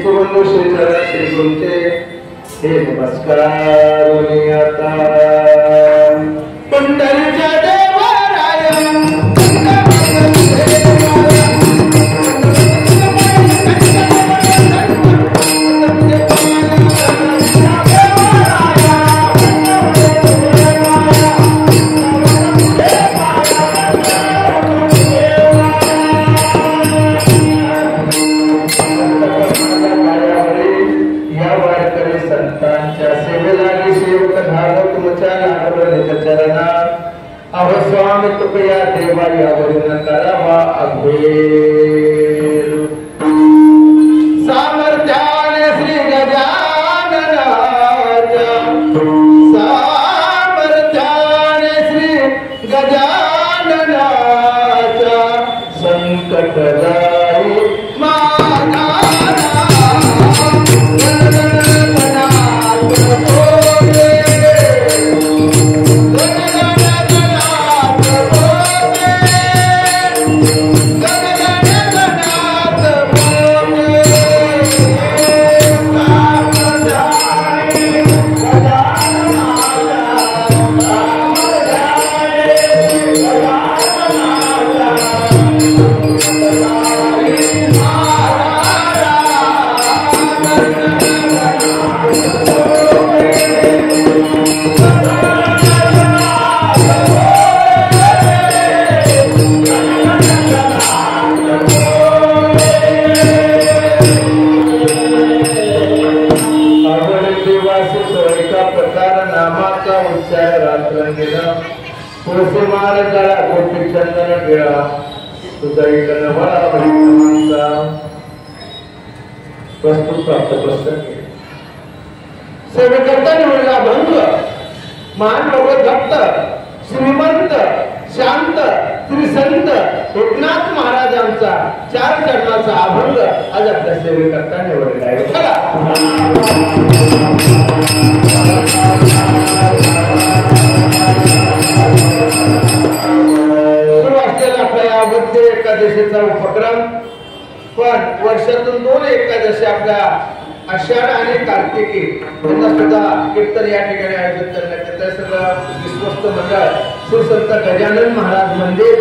श्रीचरण श्री गुरुचे हे नमस्कार आता पंढरीच्या देवराया अहो स्वामी कृपया देवा यावरून करावा अभेर सामर्थ्याने श्री गजाननाच्या सामर्थ्याने श्री गजाननाच्या संकटदायी तुळसी माळ गळा गोपी चंदन गिळा तुझा इकडन वळा भक्तांचा वस्तू प्राप्त पुस्तक सेवेकरता निवडला भंग महान भगवत भक्त श्रीमंत शांत श्रीसंत एकनाथ महाराजांचा 4 चरणाचा अभंग आज आपल्या सेवेकरता निवडला आहे चला एकादशीचा उपक्रम पण वर्षातून 2 एकादशी आपल्या आषाढ आणि कार्तिकी यांना सुद्धा कीर्तन या ठिकाणी आयोजित करण्यात येत आहे. सगळं विश्वस्त मंडळ श्री संत गजानन महाराज मंदिर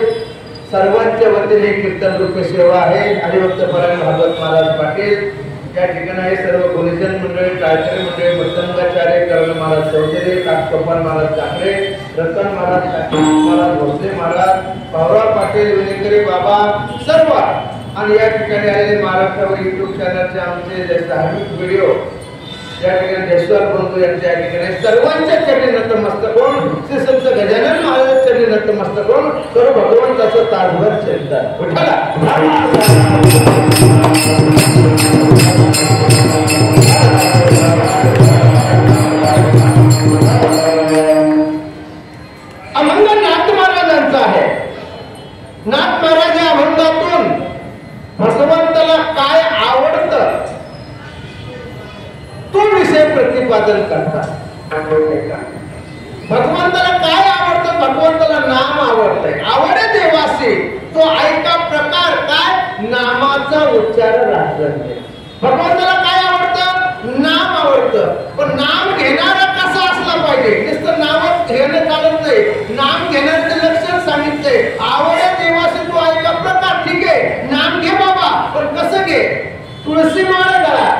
सर्वांच्या वतीने कीर्तन रूपी सेवा आहे. हरिभक्त परायण भागवत महाराज पाटील या ठिकाणी सर्व गुरुजन मंडळी टाळकरी मंडळी मृदंगाचार्य करण महाराज चौधरी काटकोपन महाराज ठाकरे रतन महाराज महाराज भोसले महाराज पावराव पाटील विनेकरी बाबा सर्व आणि या ठिकाणी आलेले महाराष्ट्रावर युट्यूब चॅनलचे आमचे धार्मिक व्हिडिओ या ठिकाणी देशवर बंधू यांच्या ठिकाणी सर्वांच्या चरणी नतमस्तक होऊन श्री संत गजानन महाराज चरणी नतमस्तक होऊन सर्व भगवंताचं तासभर चिंतन उठाला अभंग नाथ महाराजांचा आहे. नाथ महाराज या अभंगातून भगवंताला काय आवडतं तो विषय प्रतिपादन करतात. भगवंताला काय आवडतं भगवंताला नाम आवडतंय आवडे देवासी तो ऐका प्रकार काय नामाचा उच्चार राहत भगवंताला काय आवडतं नाम आवडतं पण नाम घेणारा कसा असला पाहिजे नुसतं नाम घेणं चालत नाही नाम घेण्याचं लक्षण सांगितलंय आवडे देवासी तो ऐका प्रकार ठीक आहे नाम घे बाबा पण कसं घे तुळसी माळ गळा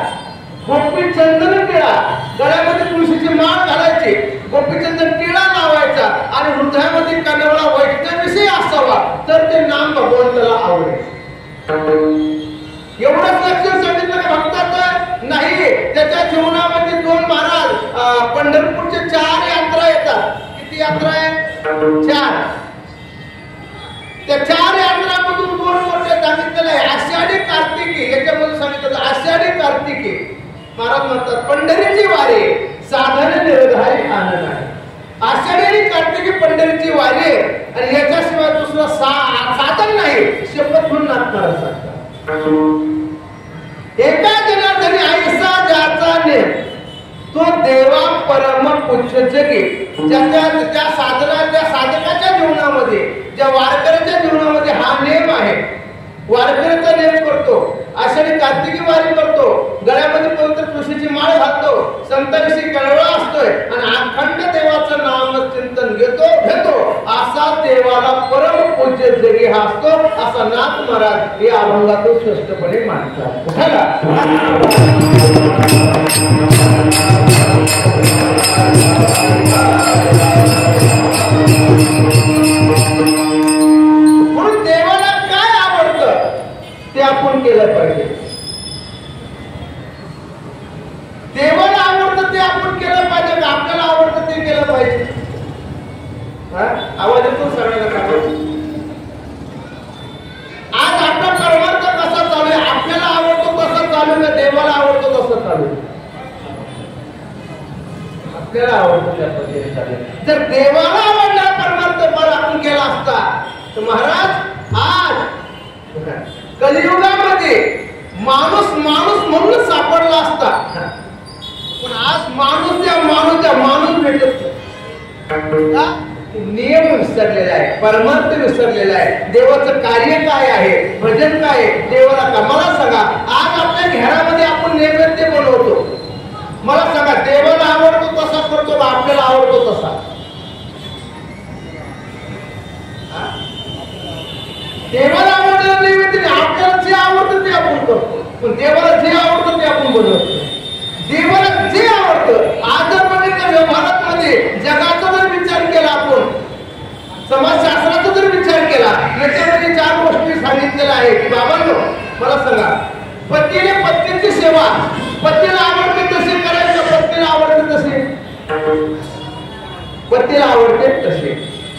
गोपी चंदन टिळा गळ्यामध्ये तुळशीची माळ घालायची गोपी चंदन टिळा लावायचा आणि हृदयामध्ये कनवळा वैष्णविषयी असावा तर ते नाम भगवंताला आवडेल. एवढंच लक्षण सांगितलं का भक्ताचं नाही त्याच्या जीवनामध्ये 2 महाराज पंढरपूरचे 4 यात्रा येतात. किती यात्रा आहे 4 त्या 4 यात्रामधून 2 मोठे सांगितलेलं आहे. आषाढी कार्तिकी याच्यामध्ये सांगितलं आषाढी कार्तिकी महाराज म्हणतात पंढरीची वारी साधन निर्धारी आनंद आहे. आषाढी आणि कार्तिकी पंढरीची वारी आणि याच्याशिवाय दुसरं साधन नाही शपथ म्हणून नाथ महाराज सांगतात. एका जनार्दनी ऐसा ज्याचा नेम तो देवा परम पूज्य जगी ज्या साधनाच्या साधकाच्या जीवनामध्ये ज्या वारकऱ्याच्या जीवनामध्ये हा नेम आहे वारकऱ्याचा नेम करतो आषाढी कार्तिकी वारी करतो संतांविषयी कळवळा असतोय आणि अखंड देवाचं नाम चिंतन घेतो असा देवाला परम पूज्य जगी हा असतो असा नाथ महाराज या अभंगातून स्पष्टपणे मांडतात. म्हणून देवाला काय आवडतं ते आपण केलं पाहिजे. देवाला आवडतं ते आपण केलं पाहिजे, आपल्याला आवडतं ते केलं पाहिजे. आवाज येतो सगळ्यांना. आज आपला परमार्थ कसा चालू आहे, आपल्याला आवडतो तसं चालू आहे, देवाला आवडतो तसं चालू आहे. आपल्याला आवडतो त्या पद्धतीने चालू आहे. जर देवाला आवडला परमार्थ पर आपण केला असता तर महाराज आज कलियुगामध्ये माणूस म्हणून सापडला असता. पण आज माणूस भेटत नियम विसरलेला आहे, परमार्थ विसरलेला आहे. देवाचं कार्य काय आहे, भजन काय आहे, देवाला का मला सांगा. आज आपल्या घरामध्ये आपण नैवेद्य बनवतो, मला सांगा देवाला आवडतो तसा करतो, आपल्याला आवडतो तसा. देवाला आवडलेलं नैवेद्य आपल्याला जे आवडतं ते आपण करतो, पण देवाला जे आवडतं ते आपण बनवतो. देवाला जे आवडतं आज जर बघितलं व्यवहारामध्ये जगाचा जर विचार केला, आपण समाजशास्त्राचा जर विचार केला, याच्यामध्ये 4 गोष्टी सांगितलेल्या आहे की बाबांनो मला सांगा, पतीने पत्नीची सेवा पतीला आवडते तसे करायचं, पत्नीला आवडते तसे, पतीला आवडते तसे.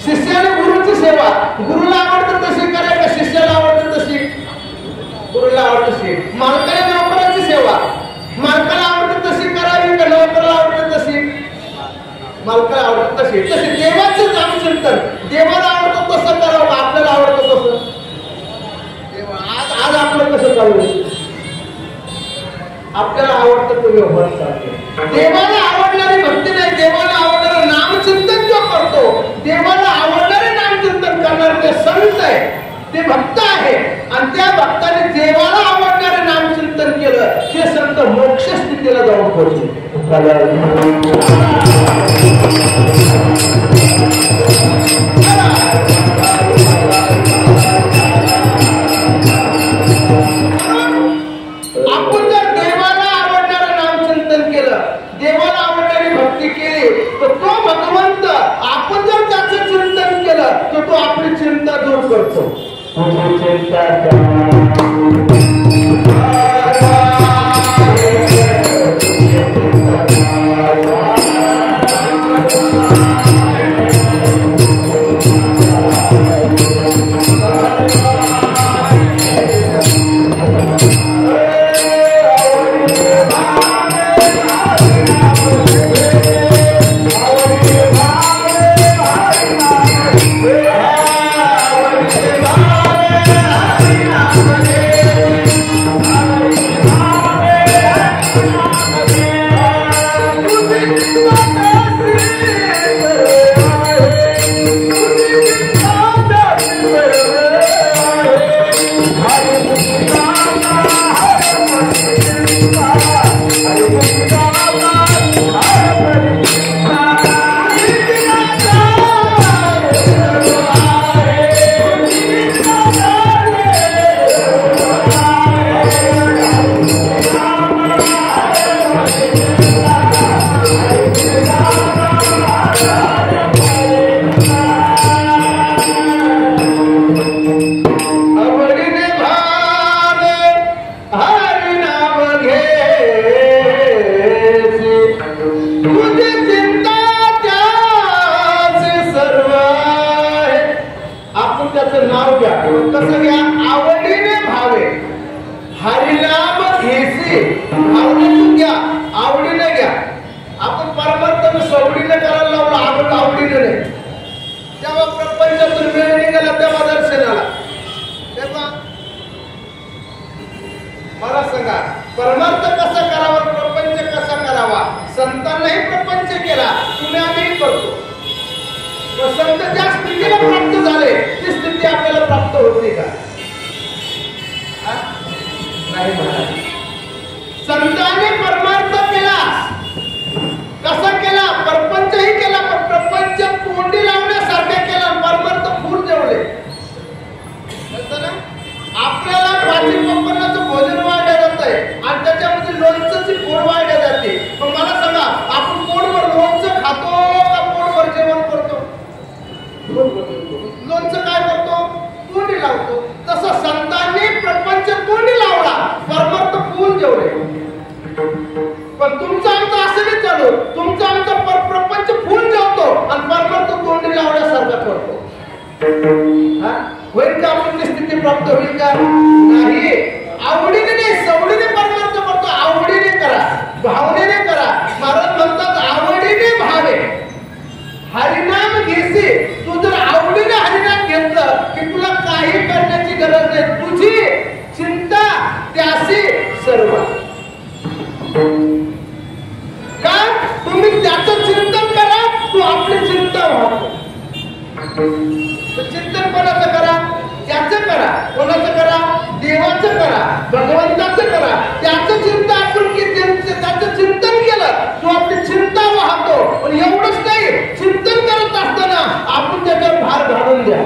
शिष्याने गुरुची सेवा गुरुला आवडते तशी करायचं, शिष्याला आवडते तशी गुरुला आवडते तशी. मालकाने नोकराची सेवा मालकाला आवडते तशी करावी का नोकराला आवडते तशी मालकाला आवडते तशी. तसे देवाचं नामचिंतन देवाला आवडतं तसं करावं, आपल्याला आवडतं तसं. आज आपलं कसं चालू आहे, आपल्याला आवडतं तो व्यवहार चालतो. देवाला आवडणारी भक्ती नाही, देवाला आवडणारं नामचिंतन जो करतो, देवाला आवडणारे नामचिंतन करणारे ते संत आहे, ते भक्त आहे. आणि त्या भक्ताने देवाला आवडणारे नामचिंतन केलं ते संत मोक्ष स्थितीला जाऊन पोहोचले. आपण जर देवाला आवडणारं नामचिंतन केलं, देवाला आवडणारी भक्ती केली तर तो भगवंत, आपण जर त्याचं चिंतन केलं तर तो आपली चिंता दूर करतो. परमार्थ कसा करावा, प्रपंच कसा करावा, संतांनाही प्रपंच केला, तुम्ही आम्ही करतो. संत ज्या स्थितीला प्राप्त झाले ती स्थिती आपल्याला प्राप्त होते का? नाही महाराज. संतांनी परमार्थ केला पण तुमचं आमचं असं नाही चालू. तुमचं आमचं प्रपंच फुल जेवतो आणि परमार्थ तोंडी लावण्यासारखा करतो. होईल का आपण स्थिती प्राप्त होईल का? नाही. आवडीने नाही, सवडीने परमार्थ करतो. आवडीने करा, भावनेने करा. महाराज म्हणतात आवडीने भावे हरिनाम घेसे. तू जर आवडीने हरिनाम घेतलं की तुला काही करण्याची गरज नाही. तुझी चिंता त्याशी सर्व. का? तुम्ही त्याचं चिंतन करा, तू आपली चिंता वाहतो. चिंतन कोणाचं करा? त्याचं करा. कोणाचं करा? देवाचं करा, भगवंताचं करा. त्याचं चिंता आपण त्याचं चिंतन केलं तू आपली चिंता वाहतो. पण एवढंच नाही, चिंतन करत असताना आपण त्याच्यावर भार घालून द्या.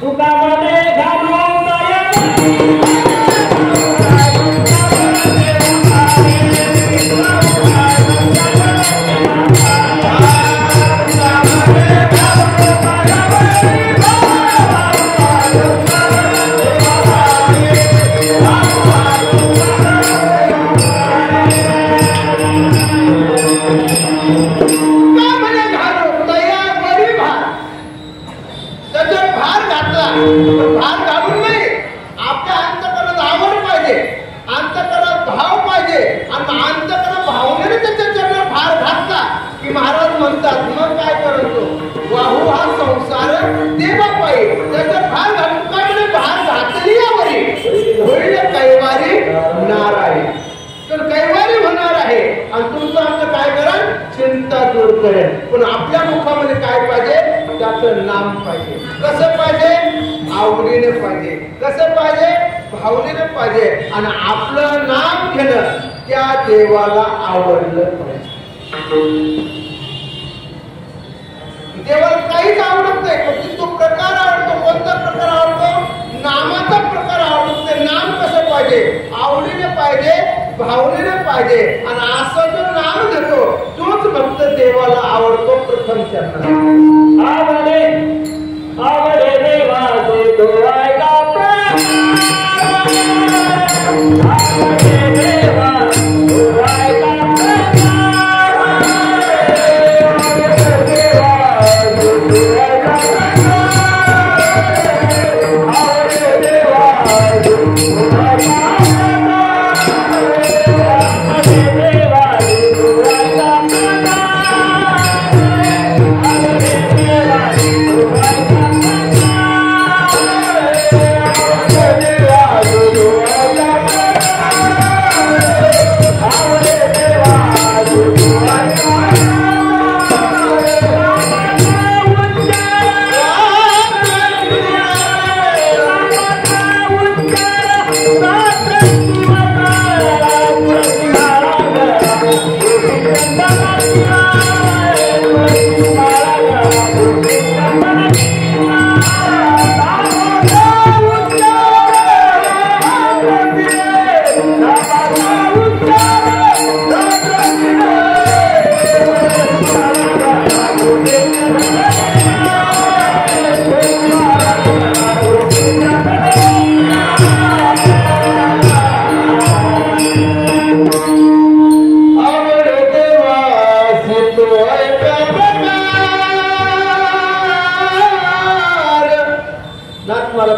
तुकामध्ये घालून भार घालून नाही. आपल्या अंतकरणात आवड पाहिजे, अंतकरणात भाव पाहिजे. आणि अंतकरण भावनेने त्याच्या चरणावर भार घातला की महाराज म्हणतात मग काय करतो? वाहू हा संसार देवा पाहिजे. त्याच्यात भार घालून काय म्हणे? भार घातली यावरी होईल कैवारी नारायण. तर कैवारी होणार आहे आणि तुमचं आमचं काय करा? चिंता दूर करेल. पण आपल्या मुखामध्ये काय पाहिजे? त्याचं नाम पाहिजे. कसं पाहिजे? आवडीने पाहिजे. कसं पाहिजे? भावनेने पाहिजे. आणि आपलं नाम घेणं त्या देवाला आवडलं पाहिजे. देवाला काहीच आवडत नाही, फक्त तो प्रकार आवडतो. कोणता प्रकार आवडतो? नामाचा प्रकार आवडतो. ते नाम कसं पाहिजे? आवडीने पाहिजे, भावनेने पाहिजे. आणि असं जो नाम घेतो तोच फक्त देवाला आवडतो. प्रथम चरणात आवडे आवडे देवा तो ऐका आवडे देवा तो ऐका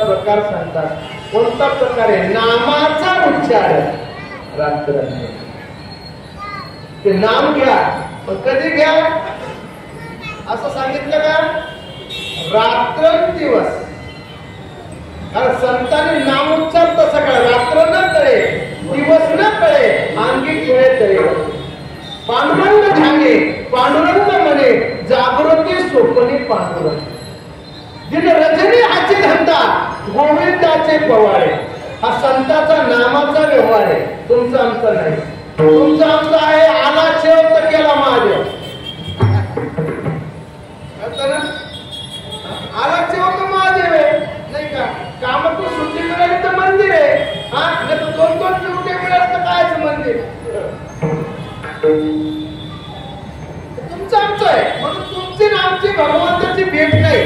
प्रकार सांगतात. कोणता प्रकार आहे? नामाचा उच्चार. रात्र ते नाम घ्या, पण कधी घ्या असं सांगितलं का? रात्र दिवस. कारण संतांनी नामोच्चार तसा करा. रात्र न कळे, दिवस न कळे, अंगी खेळे तळे. पांडुरंग ध्याने, पांडुरंग म्हणे, जागृती स्वप्नी पांडुरंग. दिन रजनी हाची धंदा, गोविंदाचे पवाडे. हा संताचा नामाचा व्यवहार आहे. तुमचा आमचा नाही. तुमचा आमचा आहे आला शेव तर केला महादेव. आला शेव तर महादेव आहे नाही का? कामातून सुट्टी मिळाली तर मंदिर आहे. हा नाही तर 2-2 ड्युटी मिळाली तर कायच मंदिर. तुमचं आमचं आहे म्हणून तुमची ना आमची भगवंताची भेट नाही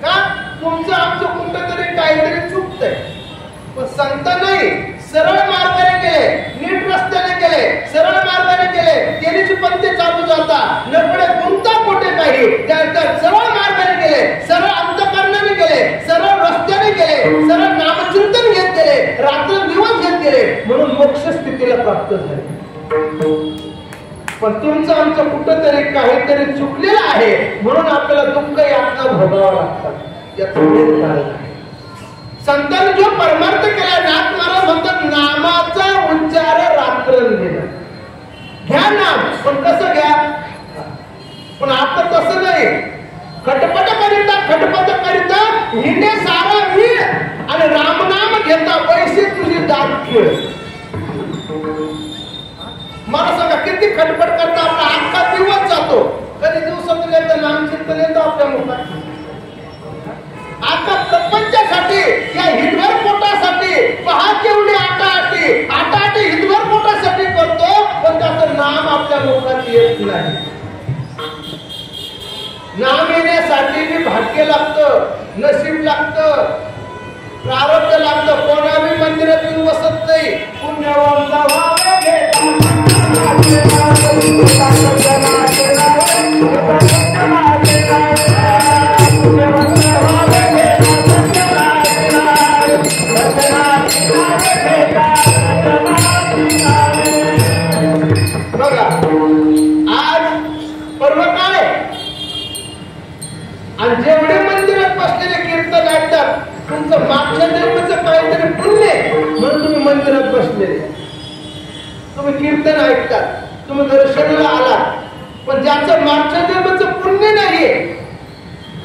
का? तुमचं आमचं कुठं तरी काहीतरी चुकतंय. पण संत नाही, सरळ मार्गाने गेले, नीट रस्त्याने गेले, सरळ मार्गाने गेले, सरळ मार्गाने गेले, सरळ अंतःकरणाने गेले, सरळ रस्त्याने गेले, सरळ नामचिंतन घेत गेले, रात्र दिवस घेत गेले, म्हणून मोक्ष स्थितीला प्राप्त झाले. पण तुमचं आमचं कुठंतरी काहीतरी चुकलेलं आहे, म्हणून आपल्याला दुःख यातना भोगावं लागतात. याचं वेळ कारण आहे. संतांनी जो परमार्थ केला, नाथ महाराज म्हणतात नामाचा उच्चार रात्रंदिवस घ्या नाम. पण कसं घ्या? पण आता तसं नाही. खटपट करिता हिने सारा वीर आणि रामनाम घेता पैसे तुझी दात खेळ. मला सांगा किती खटपट करता आपला अख्खा दिवस जातो. कधी दिवसातून एकदा नाम चिंतन येतं आपल्या मुखात. आता प्रपंचासाठी या हिटवर पोटासाठी पहा केवढी आटाआटी हिटवर पोटासाठी करतो, पण त्याचं नाम आपल्या मुखात येत नाही. नाम येण्यासाठी बी भाग्य लागतं, नशीब लागतं, प्रारब्ध लागतं. कोणाही मंदिरात येऊन बसत नाही. पुण्यवंत व्हावे घेता बघा, आज पर्व काय आणि जेवढे मंदिरात बसलेले कीर्तन ऐकतात, तुमचं मागच्या जन्माचं काहीतरी पुण्य म्हणून तुम्ही मंदिरात बसलेले, तुम्ही कीर्तन ऐकतात, तुम्ही दर्शनाला आलात. पण ज्याचं मागच्या जन्माचं पुण्य नाहीये,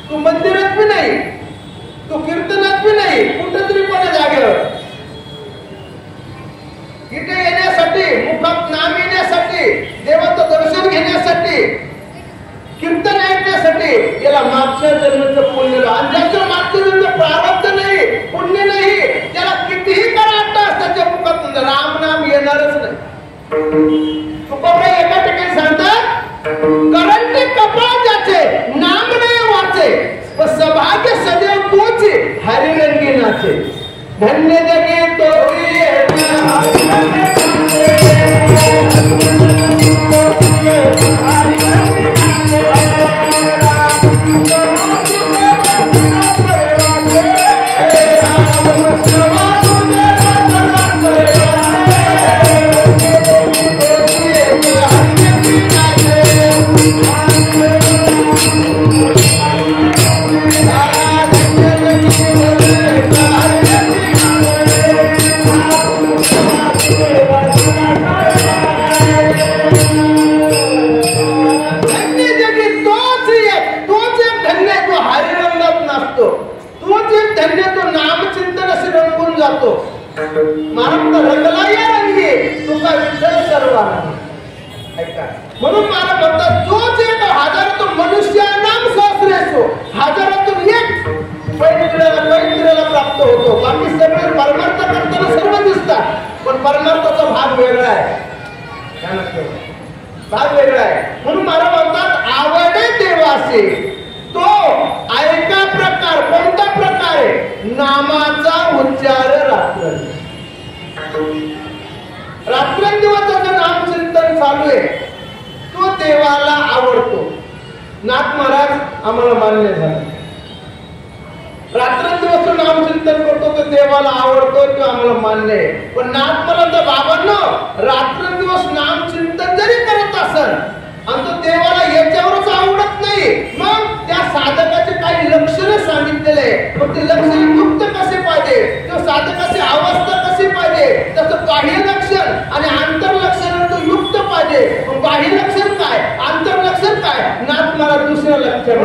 तू मंदिरात बी नाही, तू कीर्तनात बी नाही, कुठंतरी कोणा जागेवर इथे येण्यासाठी, मुखात नाम येण्यासाठी, देवाचं दर्शन घेण्यासाठी, कीर्तन ऐकण्यासाठी याला मागच्या जन्माचं पुण्य. आणि ज्याचं मागच्या जन्माचं प्रारब्ध नाही, पुण्य नाही, त्याला कितीही कराटास त्याच्या मुखातून रामनाम येणारच नाही. तुकोबराय एका ठिकाणी सांगतात, करंटे कपाळ ज्याचे नाम नाही वाचे, सौभाग्य सदैव तोचे हरिरंगी नाचे. धन्य जगे तो म्हणून मला म्हणतात, जोच एक हजारातून मनुष्य नाम सहस्रेसो, हजारातून एक पैत्र्याला प्राप्त होतो. बाकी सगळे परमार्थ करताना सर्व दिसतात, पण परमार्थाचा भाग वेगळा आहे, भाग वेगळा आहे. म्हणून मला म्हणतात, आवडे देवासे तो ऐका प्रकार. कोणता प्रकार आहे? नामाचा उच्चार रात्रंदिवस त्याचं नाम चिंतन चालू आहे, तो देवाला आवडतो. नाथ महाराज आम्हाला मान्य झालं, रात्रंदिवस नाम चिंतन करतो तो देवाला आवडतो, तो आम्हाला मान्य आहे. पण नाथ महाराज बाबांनो, रात्रंदिवस नाम चिंतन जरी करत असेल आणि तो देवाला याच्यावरच आवडत नाही, मग त्या साधकाचे काही लक्षणं सांगितलेले, पण ते लक्षण युक्त कसे पाहिजे, त्या साधकाची अवस्था कशी पाहिजे, त्याचं बाह्य लक्षण आणि आंतर लक्षण तो युक्त पाहिजे. पण बाह्य लक्षण काय, आंतर लक्षण काय, नाथ महाराज दुसरं लक्षण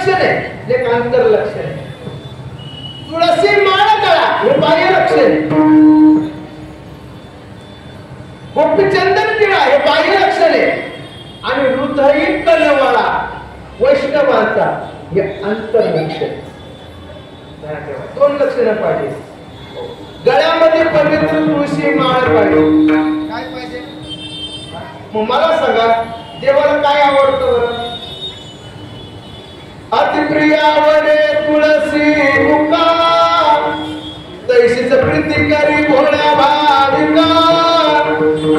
लक्षण आहे, एक अंतर लक्षण आहे. तुळसी माळ गळा हे बाह्य लक्षण आहे. गोपीचंदन टिळा हे बाह्य लक्षण आहे. आणि हृदयी कलवाळा वैष्णवांचा हे अंतर लक्षण. दोन लक्षणं पाहिजे. गळ्यामध्ये पवित्र तुळशी माळ पाहिजे. काय पाहिजे? मग मला सांगा देवाला काय आवडतं बरं? अतिप्रिय आवडे तुळसी मुका, तैशीच प्रीतिकारी भोळ्या भाविका,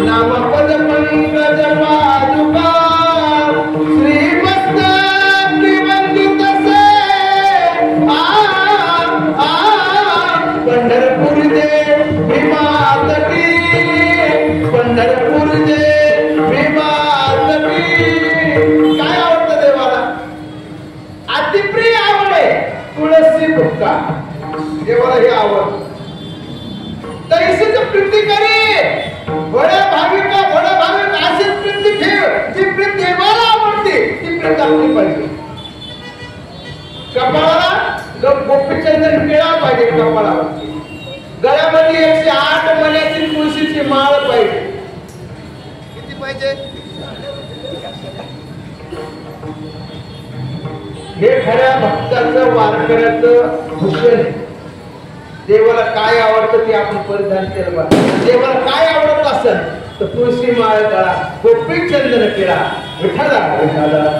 नामपद पंकज पादुका, श्रीमस्त वंदित से पंढरपूर दे भीमातकी, पंढरपूर दे भीमातकी. काय आवडतं देवाला? अतिप्रिय आवडे तुळसी मुका, देवाला हे आवडतं. तैसीच प्रीती करे भोळ्या भाविका, भोळ्या भाविक अशीच प्रीती ठेव, जी प्रीती देवाला आवडते ती प्रीती आपली पाहिजे. कपाळाला गोपीचंदन टिळा पाहिजे कपाळावरती. गळ्यामध्ये 108 मण्याची तुळशीची माळ पाहिजे. किती पाहिजे? हे खऱ्या भक्ताचं वारकऱ्याचं भूषण आहे. देवाला काय आवडतं ते आपण परिधान केलं पाहिजे. देवाला काय आवडत असेल तर तुळशी माळ गळा, गोपीचंदन टिळा, विठ्ठला विठ्ठला.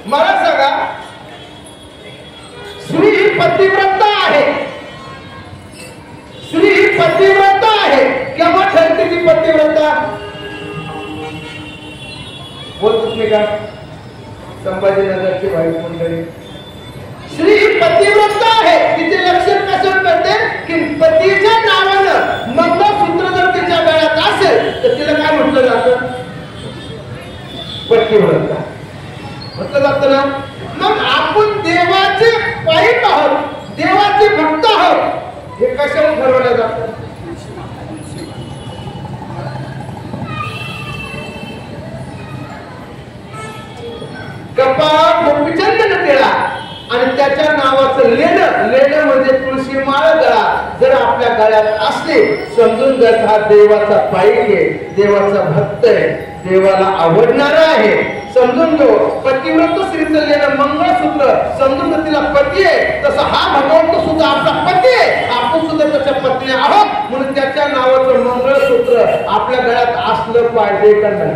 मला सांगा स्त्री ही पतिव्रता आहे. स्त्री ही पतिव्रता आहे. केव्हा ठरते ती पतिव्रता? बोलतोच नाही का संभाजीनगरची बाई मंडळी? स्त्री ही पतिव्रता आहे. तिचे लक्षण कसं करते की पतीच्या नावानं मंगळसूत्र जर तिच्या गळ्यात असेल तर तिला काय म्हटलं जातं? पतिव्रता म्हटलं जातं ना. मग आपण देवाचे पाईप आहोत, देवाचे भक्त आहोत, हे कशावर ठरवलं जातं? कपाळ गोपीचंदन टिळा आणि त्याच्या नावाचं लेणं म्हणजे तुळशी माळ गळा जर आपल्या गळ्यात असले, समजून घ्या हा देवाचा पाईक आहे, देवाचा भक्त आहे, देवाला आवडणारा आहे. समजून घेऊ. पतिव्रत स्त्रीचं लेणं मंगळसूत्र समजून तिला पती आहे, तसं हा भगवंत सुद्धा आपला पती आहे, आपण सुद्धा त्याच्या पत्नी आहोत. म्हणून त्याच्या नावाचं मंगळसूत्र आपल्या गळ्यात असलं पाहिजे का नाही?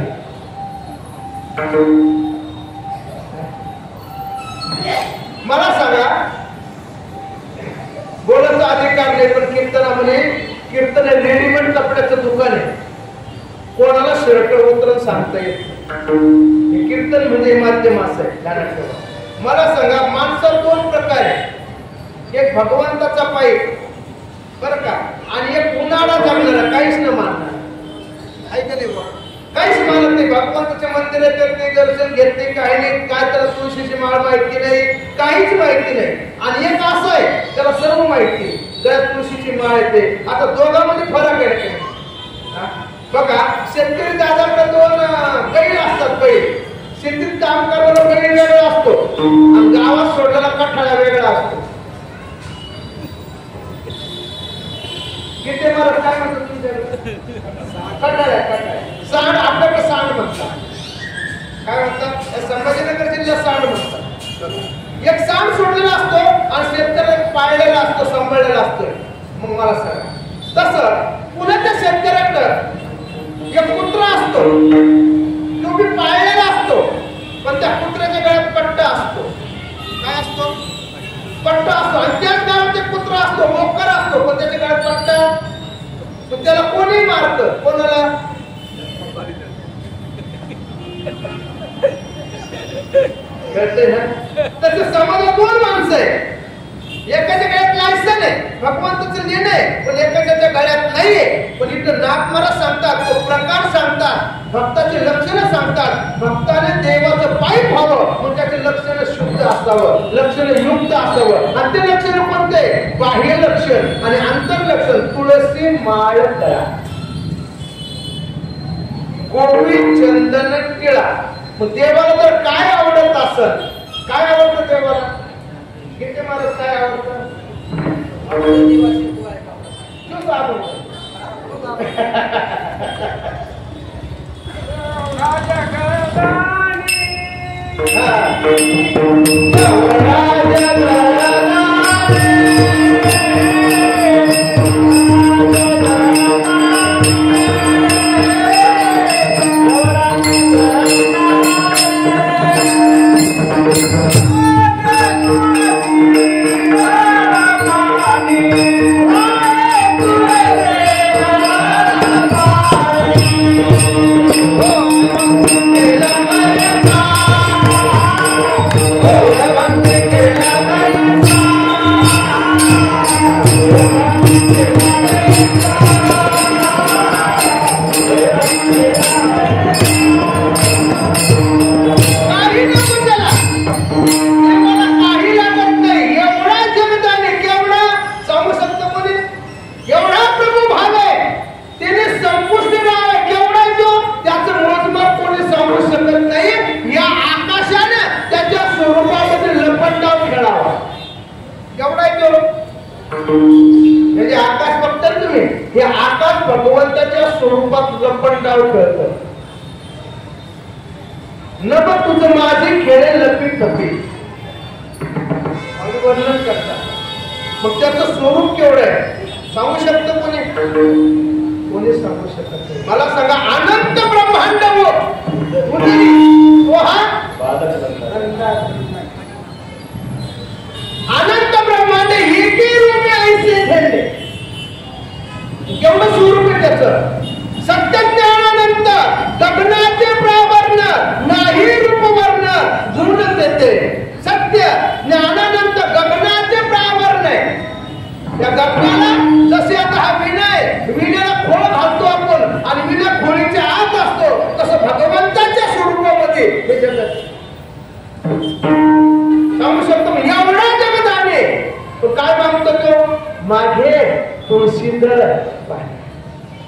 मला सांगा बोलायचा अधिकार नाही, पण कीर्तनामध्ये कीर्तन हे रेडीमेड कपड्याचं दुकान आहे. कोणाला शर्ट उतरून सांगता येत. कीर्तन म्हणजे माध्यम असं आहे. मला सांगा माणसात दोन प्रकार आहे. एक भगवंताचा पाईक बर का, आणि एक उन्हाळा जगणारा काहीच न मानणार. ऐकले बा, काहीच मानत नाही. भगवंताच्या मंदिरात करते, दर्शन घेते, काही नाही. काय त्याला तुळशीची माळ माहिती नाही, काहीच माहिती नाही. आणि एक असं आहे त्याला सर्व माहिती, गळ्यात तुळशीची माळ येते. आता दोघांमध्ये फरक आहे. बघा शेतकरी दादाकडे दोन बैल असतात. बैल शेतीत काम करणारा बैल वेगळा असतो आणि गावात सोडलेला कठाळा वेगळा असतो. किती मला काय म्हणतात तुमच्याकडे? कठाळा सांड. आपल्याकडे सांड म्हणतात. काय म्हणतात? संभाजीनगर जिल्ह्यात सांड म्हणतात. एक सांड सोडलेला असतो आणि शेतकऱ्याला पाळलेला असतो, सांभाळलेला असतो. मग मला सांगा तसं पुण्याच्या शेतकऱ्याकडं एक कुत्रा असतो, तो बी पाळलेला असतो, पण त्या कुत्र्याच्या गळ्यात पट्टा असतो. काय असतो? पट्टा असतो. आणि त्याच गावात एक कुत्रा असतो, मोकर असतो, पण त्याच्या गळ्यात पट्टा. त्याला कोणी मारतं? कोणाला? कळतंय ना? तसं समाजात दोन माणसं आहे. एकाच्या गळ्यात लायसन आहे, भगवंताचं लेणं आहे, पण एकाच्या गळ्यात नाहीये. पण इथं नागमारा सांगतात, तो प्रकार सांगतात, भक्ताचे लक्षणं सांगतात. भक्ताने देवाचं पाईप व्हावं म्हणून त्याचे लक्षण शुद्ध असावं, लक्षण युक्त असावं. आणि ते लक्षण कोणते? बाह्य लक्षण आणि अंतर्लक्षण तुळसी माळ कळा गोवी चंदन टिळा. मग देवाला जर काय आवडत असेल, काय आवडतं देवाला? किती मला काय आवडतं? म्हणजे आकाश बघता तुम्ही, हे आकाश भगवंताच्या स्वरूपात लपंडाव खेळत. न बघ तुझं माझे खेळे लपी थपी वर्णन करतात. मग त्याचं स्वरूप केवढं आहे सांगू शकतं कोणी? कोणी सांगू शकत नाही. मला सांगा, अनंत ब्रह्मांड अनंत ब्रह्मांड एके रूपे ऐसे झेलले. केवढं स्वरूप आहे त्याचं? सत्य ज्ञानानंत गगनाचे प्रावरण नाही रूप वर्ण जुळून देते. सत्य ज्ञानानंत गगनाचे प्रावरण आहे. त्या गगनाला जसे आता हा विण्याला खोळ घालतो आपण आणि विणा खोळीच्या आत असतो, तसं भगवंताच्या स्वरूपामध्ये हे जगत सांगू शकतो. एवढा जगत आहे. तो काय मागतो तो? माझे तुळशीदळ पाहिजे.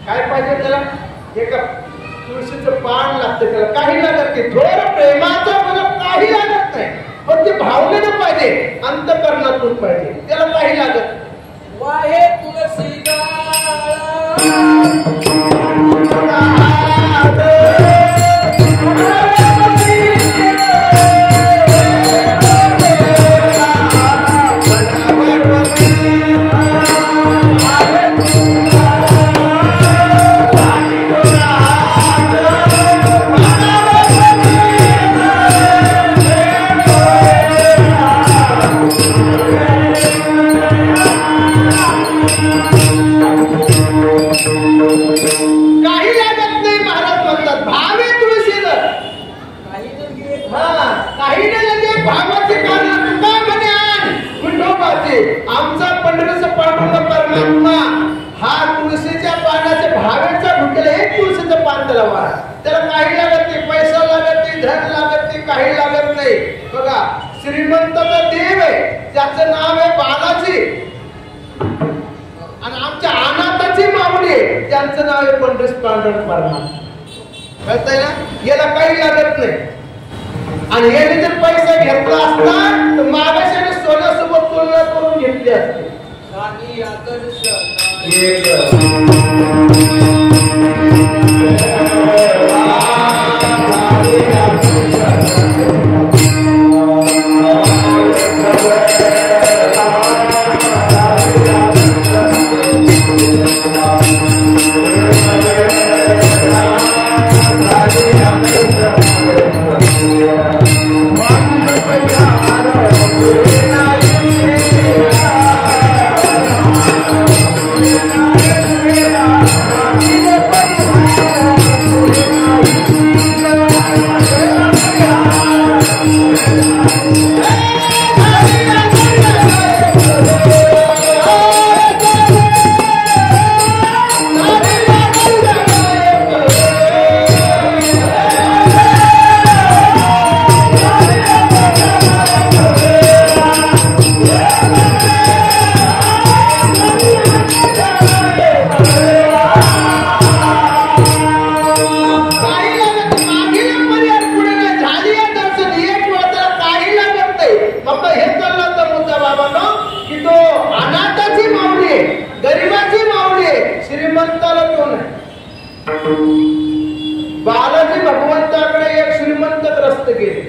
काय पाहिजे त्याला? एका तुळशीचं पान लागतं त्याला, काही लागत नाही. थोडं प्रेमाचं मला काही लागत नाही, पण ते भावनेनं पाहिजे, अंतःकरणातून पाहिजे, त्याला काही लागत नाही. वाहे तुळशीदळ आमचा पंढरीचा पांडुरंग परमात्मा हा तुळशीच्या पानाच्या भावेचा ढुकेला एक तुळशीचं पान त्याला वाढ. त्याला काही लागत नाही, पैसा लागत नाही, धन लागत नाही, काही लागत नाही. बघा, श्रीमंताचा देव आहे, त्याचं नाव आहे बालाजी. आणि आमच्या अनाथाची माऊली आहे, त्यांचं नाव आहे पंढरीस पांडुरंग परमात्मा. कळतंय ना? याला काही लागत नाही. आणि याने जर पैसा घेतला असता तर मागाशाने सोन्यासोबत तुलना करून घेतली असते. बालाजी माऊली श्रीमंताला तो नाही. बालाजी भगवंताकडे एक श्रीमंतग्रस्त गेले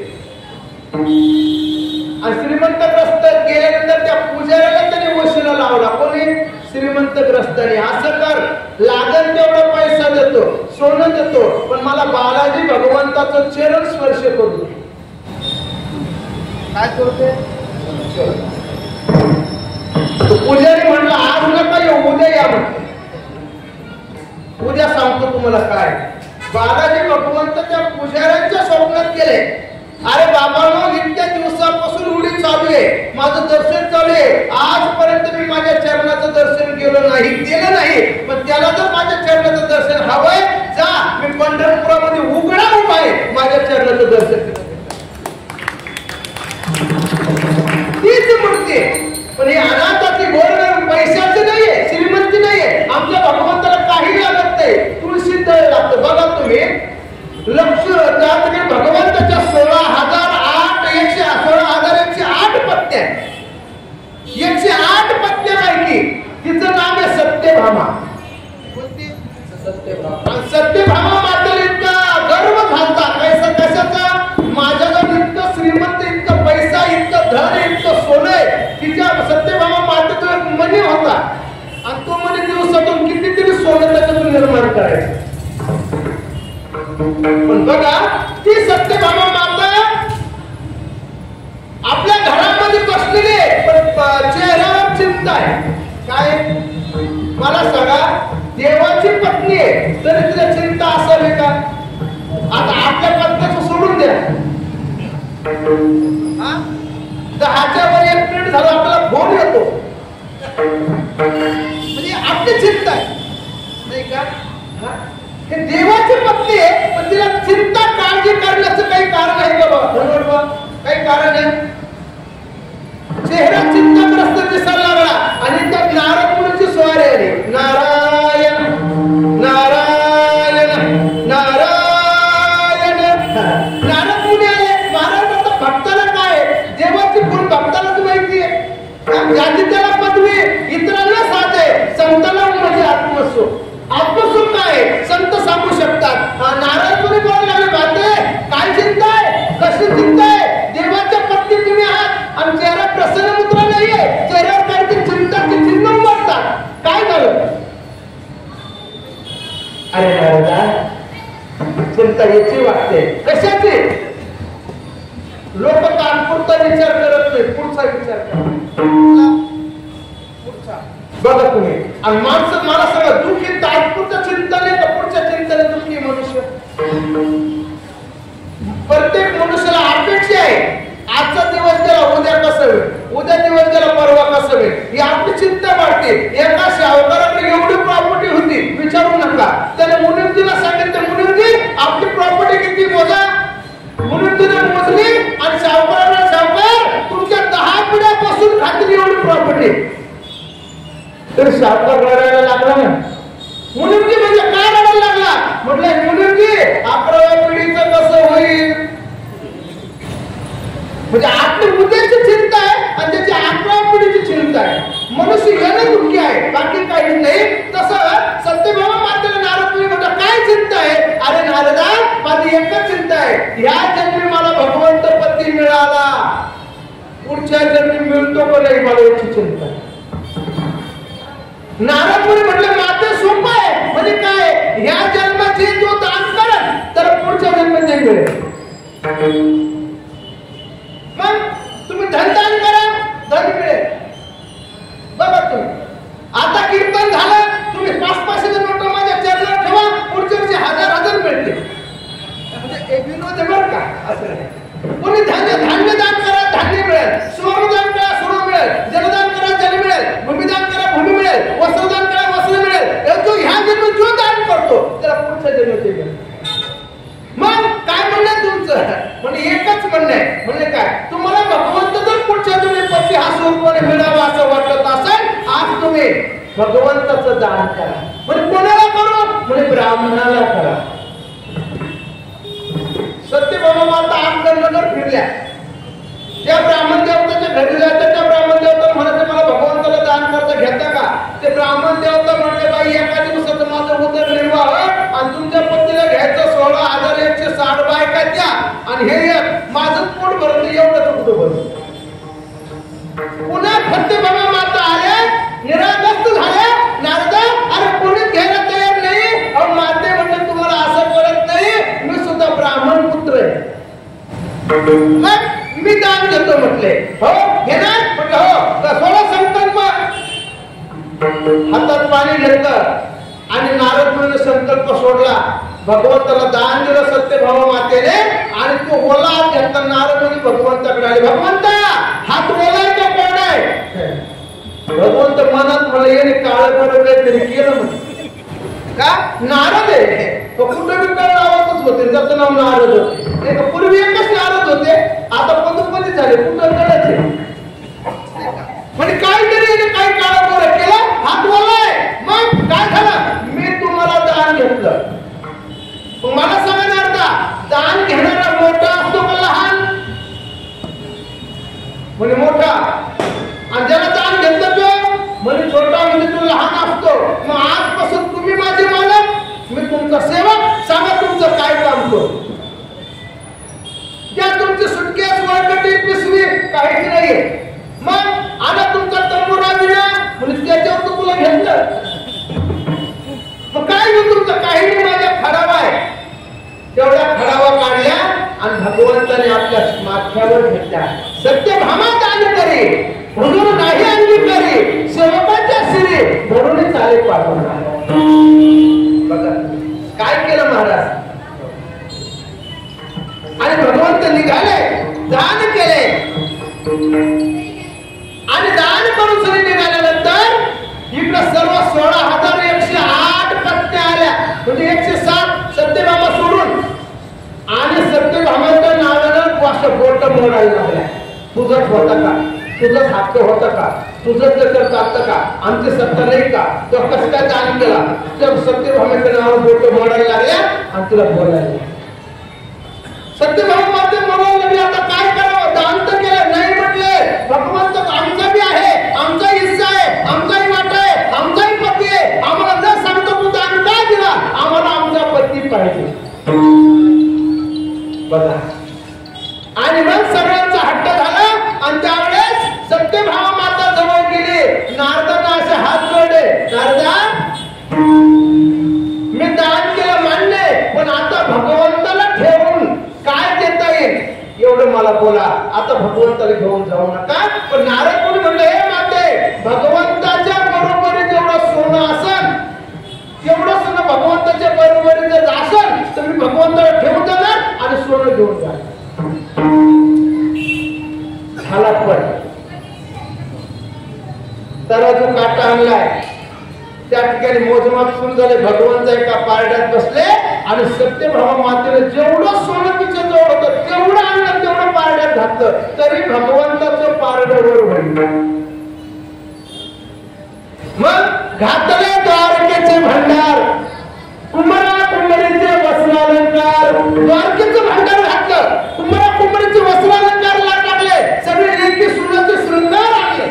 आणि श्रीमंतग्रस्त गेल्यानंतर त्या पुजाऱ्याला त्याने वशिला लावला. कोणी? श्रीमंतग्रस्ताने. असं कर, लागेल तेवढा पैसा देतो, सोनं देतो, पण मला बालाजी भगवंताचं चरण स्पर्श करू दे. काय करते? पुजारी म्हणला आज नका येऊ, उद्या या म्हणते. उद्या सांगतो तुम्हाला काय. बालाजी भगवंत त्या पुजाऱ्यांच्या स्वप्नात गेले. अरे बाबांनो, इतक्या दिवसापासून उडी चालू आहे, माझं दर्शन चालू आहे, आजपर्यंत मी माझ्या चरणाचं दर्शन केलं नाही, पण त्याला जर माझ्या चरणाचं दर्शन हवंय, जा, मी पंढरपुरामध्ये उघडा उभा आहे, माझ्या चरणाचं दर्शन तीच मूर्ती. पण हे अनाथाची गोरगरीब पैशाचं नाहीये, श्रीमंती नाहीये. आमच्या भगवंताला काही लागत नाही, तुळशी तळ लागतं. बघा तुम्ही लक्ष भगवंताच्या 16,108 पत्त्या, 108 पत्त्यापैकी तिचं नाव आहे सत्यभामा. कोणती? सत्यभामा. सत्यभामा मातेला इतका गर्व झालता कशाचा? माझ्याकडे इतकं श्रीमंत, इतकं पैसा, इतकं धन, इतकं सोनं, तिच्या सत्यभामा मातेचा एक मणी होता आणि तो मणी दिवसातून कितीतरी सोनं त्याच्यातून निर्माण करायचं. पण बघा, ती सत्यभामा माता आपल्या घरामध्ये बसलेली आहे, पण चेहऱ्यावर चिंता आहे. काय? मला सांगा, देवाची पत्नी आहे तरी तिला चिंता असावी का? आता आपल्या पत्नीचं सोडून द्या, 10च्या वर 1 मिनिट झालं आपल्याला फोन येतो, म्हणजे आपली चिंता आहे नाही का? हे देवाची पत्नी आहे, पण तिला चिंता काळजी करण्याचं काही कारण आहे का बाबा? काही कारण आहे? चेहरा चिंताग्रस्त दिसायला लागला आणि त्या नारद मुनीची स्वारी आली. नारायण नारायण नारायण. नारद मुनी आले. महाराज आता भक्ताला काय? देवाची गुण भक्तालाच माहिती आहे. ज्याची त्याला पदवी इतरांना साधे, संताला म्हणजे आत्मसुख. आत्मसुख काय संत सांगू शकतात. नारायण मुनी बोलायला लागले, बाते काय चिंता आहे? कशी चिंता आहे? देवाच्या पत्नी तुम्ही आहात आणि चेहरा प्रसन्न मुद्रा नाहीये, चेहऱ्यावर काहीतरी चिंताची चिन्ह उमटतात. काय झालं? अरे नारदा, चिंता याची वाटते. कशाची? लोक तात्पुरता विचार करत नाही, पुढचा विचार करतात. बघा तुम्ही, आणि माणसं मला सगळं दुःखी तात्पुरतं चिंतन आहे का पुढच्या चिंतने दुःखी मनुष्य? प्रत्येक मनुष्याला अपेक्षा आहे आजचा दिवस गेला उद्या कसं होईल, उद्या दिवस गेला परवा कसं होईल, ही आपली चिंता वाटते. एका शाहूकाराकडे एवढी प्रॉपर्टी होती, विचारू नका. त्याने मुनिमजीला सांगितलं, मुनिमजी आपली प्रॉपर्टी किती मोजा. मुनिमजीने मोजली आणि शाहूकाराला, शाहूकार तुमच्या 10 पिढ्यापासून खात्री एवढी प्रॉपर्टी. तर शाहूकार रडायला लागला ना. मुनिमजी म्हणजे काय रडायला लागला? म्हटलं मुनिमजी 11व्या पिढीचं कसं होईल, म्हणजे आपली उद्याची चिंता आहे आणि त्याची 11व्या पिढीची चिंता आहे. मनुष्य याने दुःखी आहे, बाकी काही नाही. तसं सत्यभामा मातेला नारद मुनी म्हणतात, काय चिंता आहे? अरे नारदा, माझी एकच चिंता आहे, ह्या जन्मी मला भगवंत पती मिळाला, पुढच्या जन्मी मिळतो का नाही मला याची चिंता आहे. नारद मुनी म्हटलं, माते सोपं आहे. म्हणजे काय? ह्या जन्माची जो दान करत तर पुढच्या जन्मात नाही मिळेल. मग तुम्ही धनदान करा, धन मिळेल. बघा तुम्ही, आता कीर्तन झालं, तुम्ही 500-500 नोट माझ्या चरणावर ठेवा, पुढच्या वर्षी 1000 मिळते. म्हणजे एक विनोद आहे बरं का, असं नाही. कोणी धान्य दान करा, धान्य मिळेल. सुवर्णदान करा, सोनं मिळेल. जलदान करा, जल मिळेल. भूमिदान करा, भूमी मिळेल. वस्त्रदान करा, वस्त्र मिळेल. जो ह्या जन्मी जो दान करतो त्याला पुढच्या जन्मी मिळेल. मग काय म्हणणं तुमचं? म्हणजे एकच म्हणणं आहे. म्हणजे काय? तुम्हाला भगवंत जर पुढच्या जन्मी पती हा स्वरूपाने मिळावा असं वाटत असेल, आज तुम्ही भगवंताचं दान करा. म्हणजे कोणाला करू? म्हणजे ब्राह्मणाला करा. सत्यभामा माता आमनगर फिरल्या. त्या ब्राह्मण देवताच्या घरी जायचं, त्या ब्राह्मण देवता म्हणायचं, मला भगवंताला दान करता घेता का? ते ब्राह्मण देवता बायका त्या आणि हे एक माझं पोट भरलं एवढं कुठं भरलं. पुन्हा सत्यभामा माता आल्या, निरागस्त झाल्या. नारदा अरे कोणीच घ्यायला तयार नाही. अहो माते म्हणजे तुम्हाला असं कळत नाही, मी सुद्धा ब्राह्मण पुत्र आहे. मी दान घेतो म्हटले. हो घेणार म्हटलं हो. सोळा संकल्प हातात पाणी घेतलं आणि नारद मुनीने संकल्प सोडला. भगवंताला दान दिलं सत्यभामा मातेने आणि तो ओला हात घेतला. नारद मुनी भगवंताकडे आले. भगवंता हात ओला आहे का कोरडा आहे? भगवंत मनात म्हणले याने काळं पडलं तरी केलं म्हणे. का नारद आहे तो कुठं बी काळ लावतच होते. त्याचं नाव नारद होते. पूर्वी एकच नारद होते, आता पदोपदी झाले. कुठं कळत म्हणजे काहीतरी काही काळ बरं केलं. हात बोलाय मग काय झालं? मी तुम्हाला दान घेतलं. मला सांगणार का दान घेणारा मोठा असतो का लहान? म्हणजे मोठा. आणि ज्याला दान घेतलं तो म्हणजे छोटा म्हणजे तो लहान असतो. मग आजपासून तुम्ही माझे मालक, मी तुमचा सेवक. सांगा तुमचं काय काम करू. त्या तुमची सुटकेस वळकटी पिसवी काहीच नाहीये. मग आता तुमचा तंबुरा दिला म्हणजे त्याच्यावर तुला घेतलं. मग काय घेऊ तुमचं? काही नाही, माझ्या खडावा आहे. तेवढ्या खडावा काढल्या आणि भगवंताने आपल्या माथ्यावर घेतल्या. सत्यभामा दान करे म्हणून नाही अंगीकारी, सेवकाच्या शिरी म्हणून चाले पाठवणार. बघा काय केलं महाराज. आणि भगवंत निघाले, दान केले आणि दान करून सरी निघाल्यानंतर इकडे सर्व 16,108 पत्न्या आल्या. म्हणजे 107 सत्यभामा सोडून. आणि सत्यभामाच्या नावानं असं बोट मोडायला लागल्या. तुझंच होतं का? तुझंच हक्क होतं का? तुझंच जर चालतं का? आमची सत्ता नाही का? तो कसं काय दान केला? तर सत्यभामाच्या नावानं बोट मोडायला लागल्या आणि तुला बोलायला. सत्यभामा माते म्हणायला लागली आता काय करावं? दान तर केलं नाही म्हटले. भगवंत आमचा बी आहे, आमचा हिस्सा आहे, आमचाही वाटा आहे, आमचाही पती आहे. आम्हाला न सांगतो तू दान का दिला? आम्हाला आमचा पती पाहिजे. बघा आणि मग सगळ्यांचा हट्ट झाला. आणि त्यावेळेस सत्यभामा माता जवळ गेली. नारदांना असे हात जोडले. नारदा मी दान केलं मान्य, पण आता भगवंताला ठेवून काय देता येईल एवढं मला बोला. आता भगवंताला घेऊन जाऊ नका. पण नारद कोणी म्हणलं हे माते भगवंताच्या बरोबरी जेवढं सोनं असेल तेवढं सोनं भगवंताच्या बरोबरी जर असेल तर मी भगवंताला ठेवून जाणार आणि सोनं घेऊन जाणार. झाला पण तराजू काटा आणलाय. त्या ठिकाणी मोजमाप सुरू झाले. भगवंत एका पारड्यात बसले आणि सत्यभामा मातेने जेवढं सोनं तिच्या जवळ होतं तेवढं आणलं, तेवढं पारड्यात घातलं. तरी भगवंताचं पारडं वर होईल. मग घातले द्वारकेचे भंडार, कुंभरा कुंभरीचे वस्त्रालंकार. द्वारकेचं भंडार घातलं, कुंभरा कुंभरीचे वस्त्रालंकार टाकले, सगळे लेकी सुनाचे शृंगार आणले.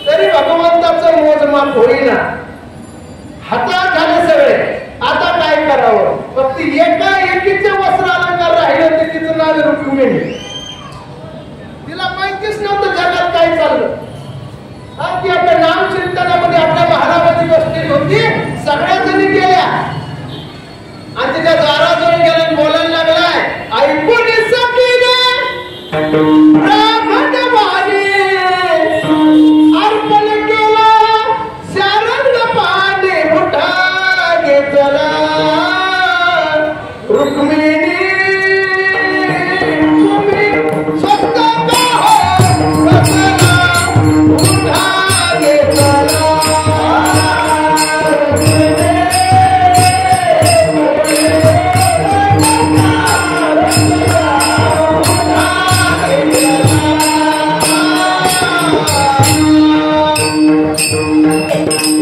तरी भगवंताचं मोजमाप होईना. हातात झाले सगळे. आता काय करावं? फक्त एका एकीचे वस्त्र अलंकार राहिले होते. तिचं नाव रुक्मिणी. तिला माहितीच नव्हतं जगात काय चाललं. ती आपल्या नाम चिंतनामध्ये आपल्या महाराजाची बसलेली होती. सगळ्या जणी गेल्या आणि तिच्या दाराजवळ गेला बोलायला लागलाय. ऐकून सकीने ब्राह्मण वाणी अर्पण केला, शारंग पाणी मोठा घेतला. रुक्मिणी तुम्ही स्वस्त का हो मोठा घेतला.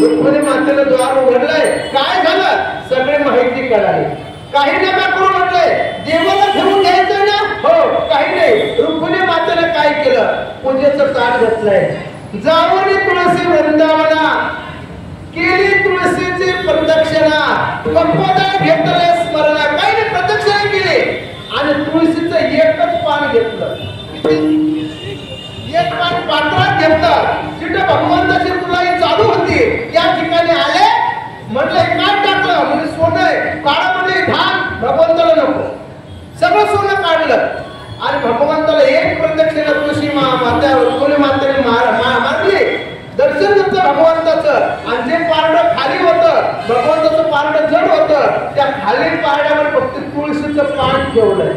रुक्मिणी मातेला द्वार उघडलंय. काय झालं? सगळे माहिती कळाली. काही नका करू म्हटले. देवाला घेऊन घ्यायचं ना? हो काही नाही. रुक्मिणी मातेने काय केलं? पूजेचं ताट घेतलंय. जाऊन तुळशी वृंदावना केली तुळशीची प्रदक्षिणा. कंपोदार घेतले स्मरणा. काही नाही प्रदक्षिणा केली आणि तुळशीचं एकच पान घेतलं. एक पान पात्रात घेतलं. जिथे भगवंताची तुलाई चालू होती त्या ठिकाणी आले. म्हटलं काय टाकलं? म्हणजे सोनं आहे. काढा म्हणजे धान. भगवंताला नको. सगळं सोनं काढलं आणि भगवंताला एक प्रदक्षिणा तुळशी मातेने मारली. दर्शन घेतलं भगवंताचं. आणि जे पारडं खाली होतं, भगवंताचं पारडं जड होतं, त्या खाली पारड्यावर फक्त तुळशीचं पान ठेवलंय.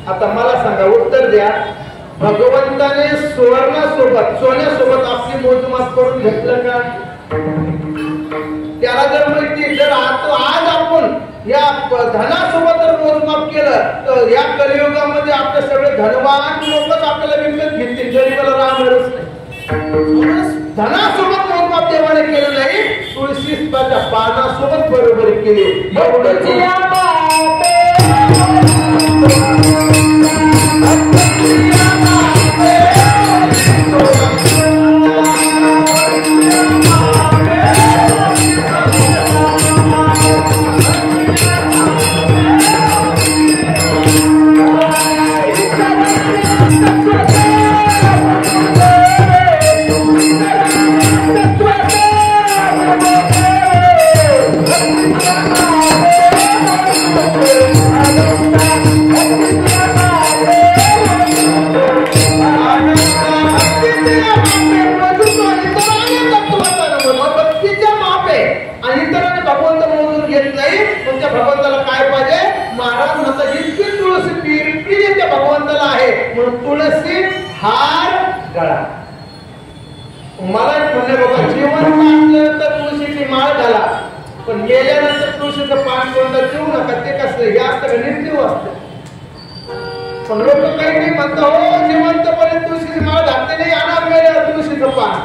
आता मला सांगा, उत्तर द्या. भगवंताने सोन्यासोबत आपली मोजमाप करून घेतलं का? त्याला जर माहिती, जर आज आपण या धनासोबत जर मोजमाप केलं तर या कलियुगामध्ये आपले सगळे धनवान लोकच आपल्याला विकत घेतील. गरीबाला राम मिळत नाही. धनासोबत मोजमाप देवाने केलं नाही, तुळशीच्या पानासोबत बरोबरी केली. भगवंताला काय पाहिजे? महाराज म्हणतात इतकी तुळशी प्रिय भगवंताला आहे म्हणून तुळशी हार गळा. मला म्हणले बाबा, जेवण असलं तर तुळशीची माळ घाला, पण गेल्यानंतर तुळशीचं पान कोणतं देऊ नका. ते कसं हे असतं, निर्जीव असतं. पण लोक काही नाही म्हणतात, हो जिवंतपणे तुळशीची माळ घातली नाही, आणा मेल्यावर तुळशीचं पान.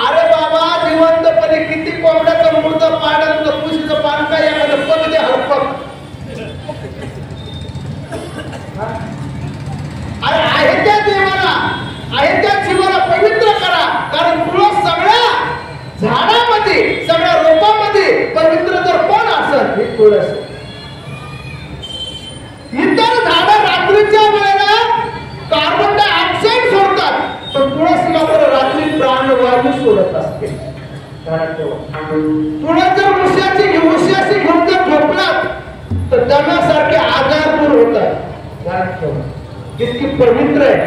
अरे बाबा, जिवंतपणे किती कोंबड्याचा मुर्दा पाडा, तुझं तुळशीचं पान काय एखादं पद द्या हरपक. अरे आहे त्या देवाला, आहे त्या जीवाला पवित्र करा. कारण तुळस सगळ्या झाडामध्ये, सगळ्या रोपामध्ये पवित्र जर कोण असेल, ही तुळस. इतर झाडं रात्रीच्या वेळेला कार्बन डायऑक्साईड सोडतात, पण तुळस मात्र रात्री प्राणवायू सोडत असते. तुळस जर उश्याशी घेऊन जर झोपलात तर दम्यासारखे आजार दूर होतात. इतकी पवित्र आहे.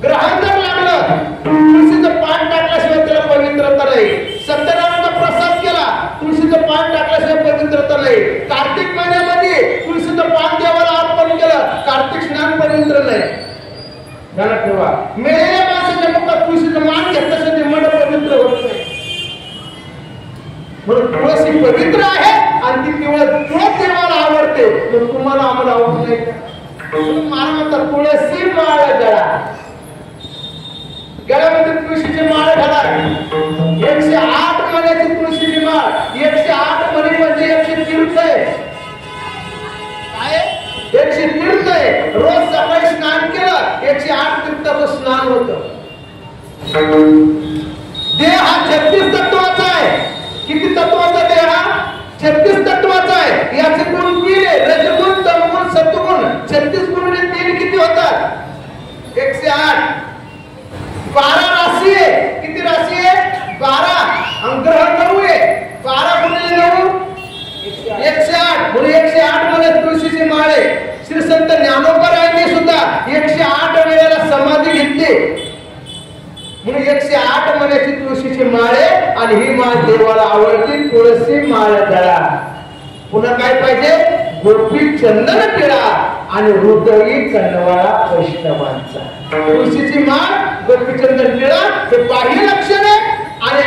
ग्रहण जर लागलं, तुळशीचं पान टाकल्याशिवाय त्याला पवित्रता नाही. सत्यनारायणचा प्रसाद केला, तुळशीचं पान टाकल्याशिवाय पवित्रता नाही. कार्तिक महिन्यामध्ये तुळशीचं पान देवाला अर्पण केलं, कार्तिक स्नान पवित्र नाही. ध्यानात ठेवा. मेलेल्या माणसाच्या मुखात तुळशीचं मान घेतल्याशिवाय ते मन पवित्र होत नाही. म्हणून तुळस ही पवित्र आहे आणि ती तुळस देवाला आवडते. पण तुम्हाला आम्हाला आवडत नाही का? मला म्हणतात तुळशी माळ गळा. गळ्यामध्ये तुळशीची माळ घाला. 108 महिन्याची तुळशीची माळ. 108 महिने म्हणजे 100 तीर्थ आहे. काय 100 तीर्थ आहे. रोज सकाळी स्नान केलं 108 तीर्थाचं स्नान होतं. देह हा 36 तत्वाचा आहे. किती तत्वाचा देह हा? 36 तत्वाचा आहे. याचे गुण 3 आहे. रजगुण, तमगुण, सत्वगुण. 36 गुणिले 3 किती होतात? 108. 12 राशी आहे. किती राशी आहे? 12. अंग्रह 9 आहे. 12 गुणिले 9 108. म्हणून 108 मध्ये तुळशीची माळ आहे. श्री संत ज्ञानोबा म्हणून 108 महिन्याची तुळशीची माळ आहे आणि ही माळ देवाला आवडती. तुळशी माळ धरा. पुन्हा काय पाहिजे? गोपी चंदन टिळा आणि हृदयी कणवाळा वैष्णवांचा. तुळशीची माळ, गोपी चंदन टिळा हे बाह्य लक्षण आहे आणि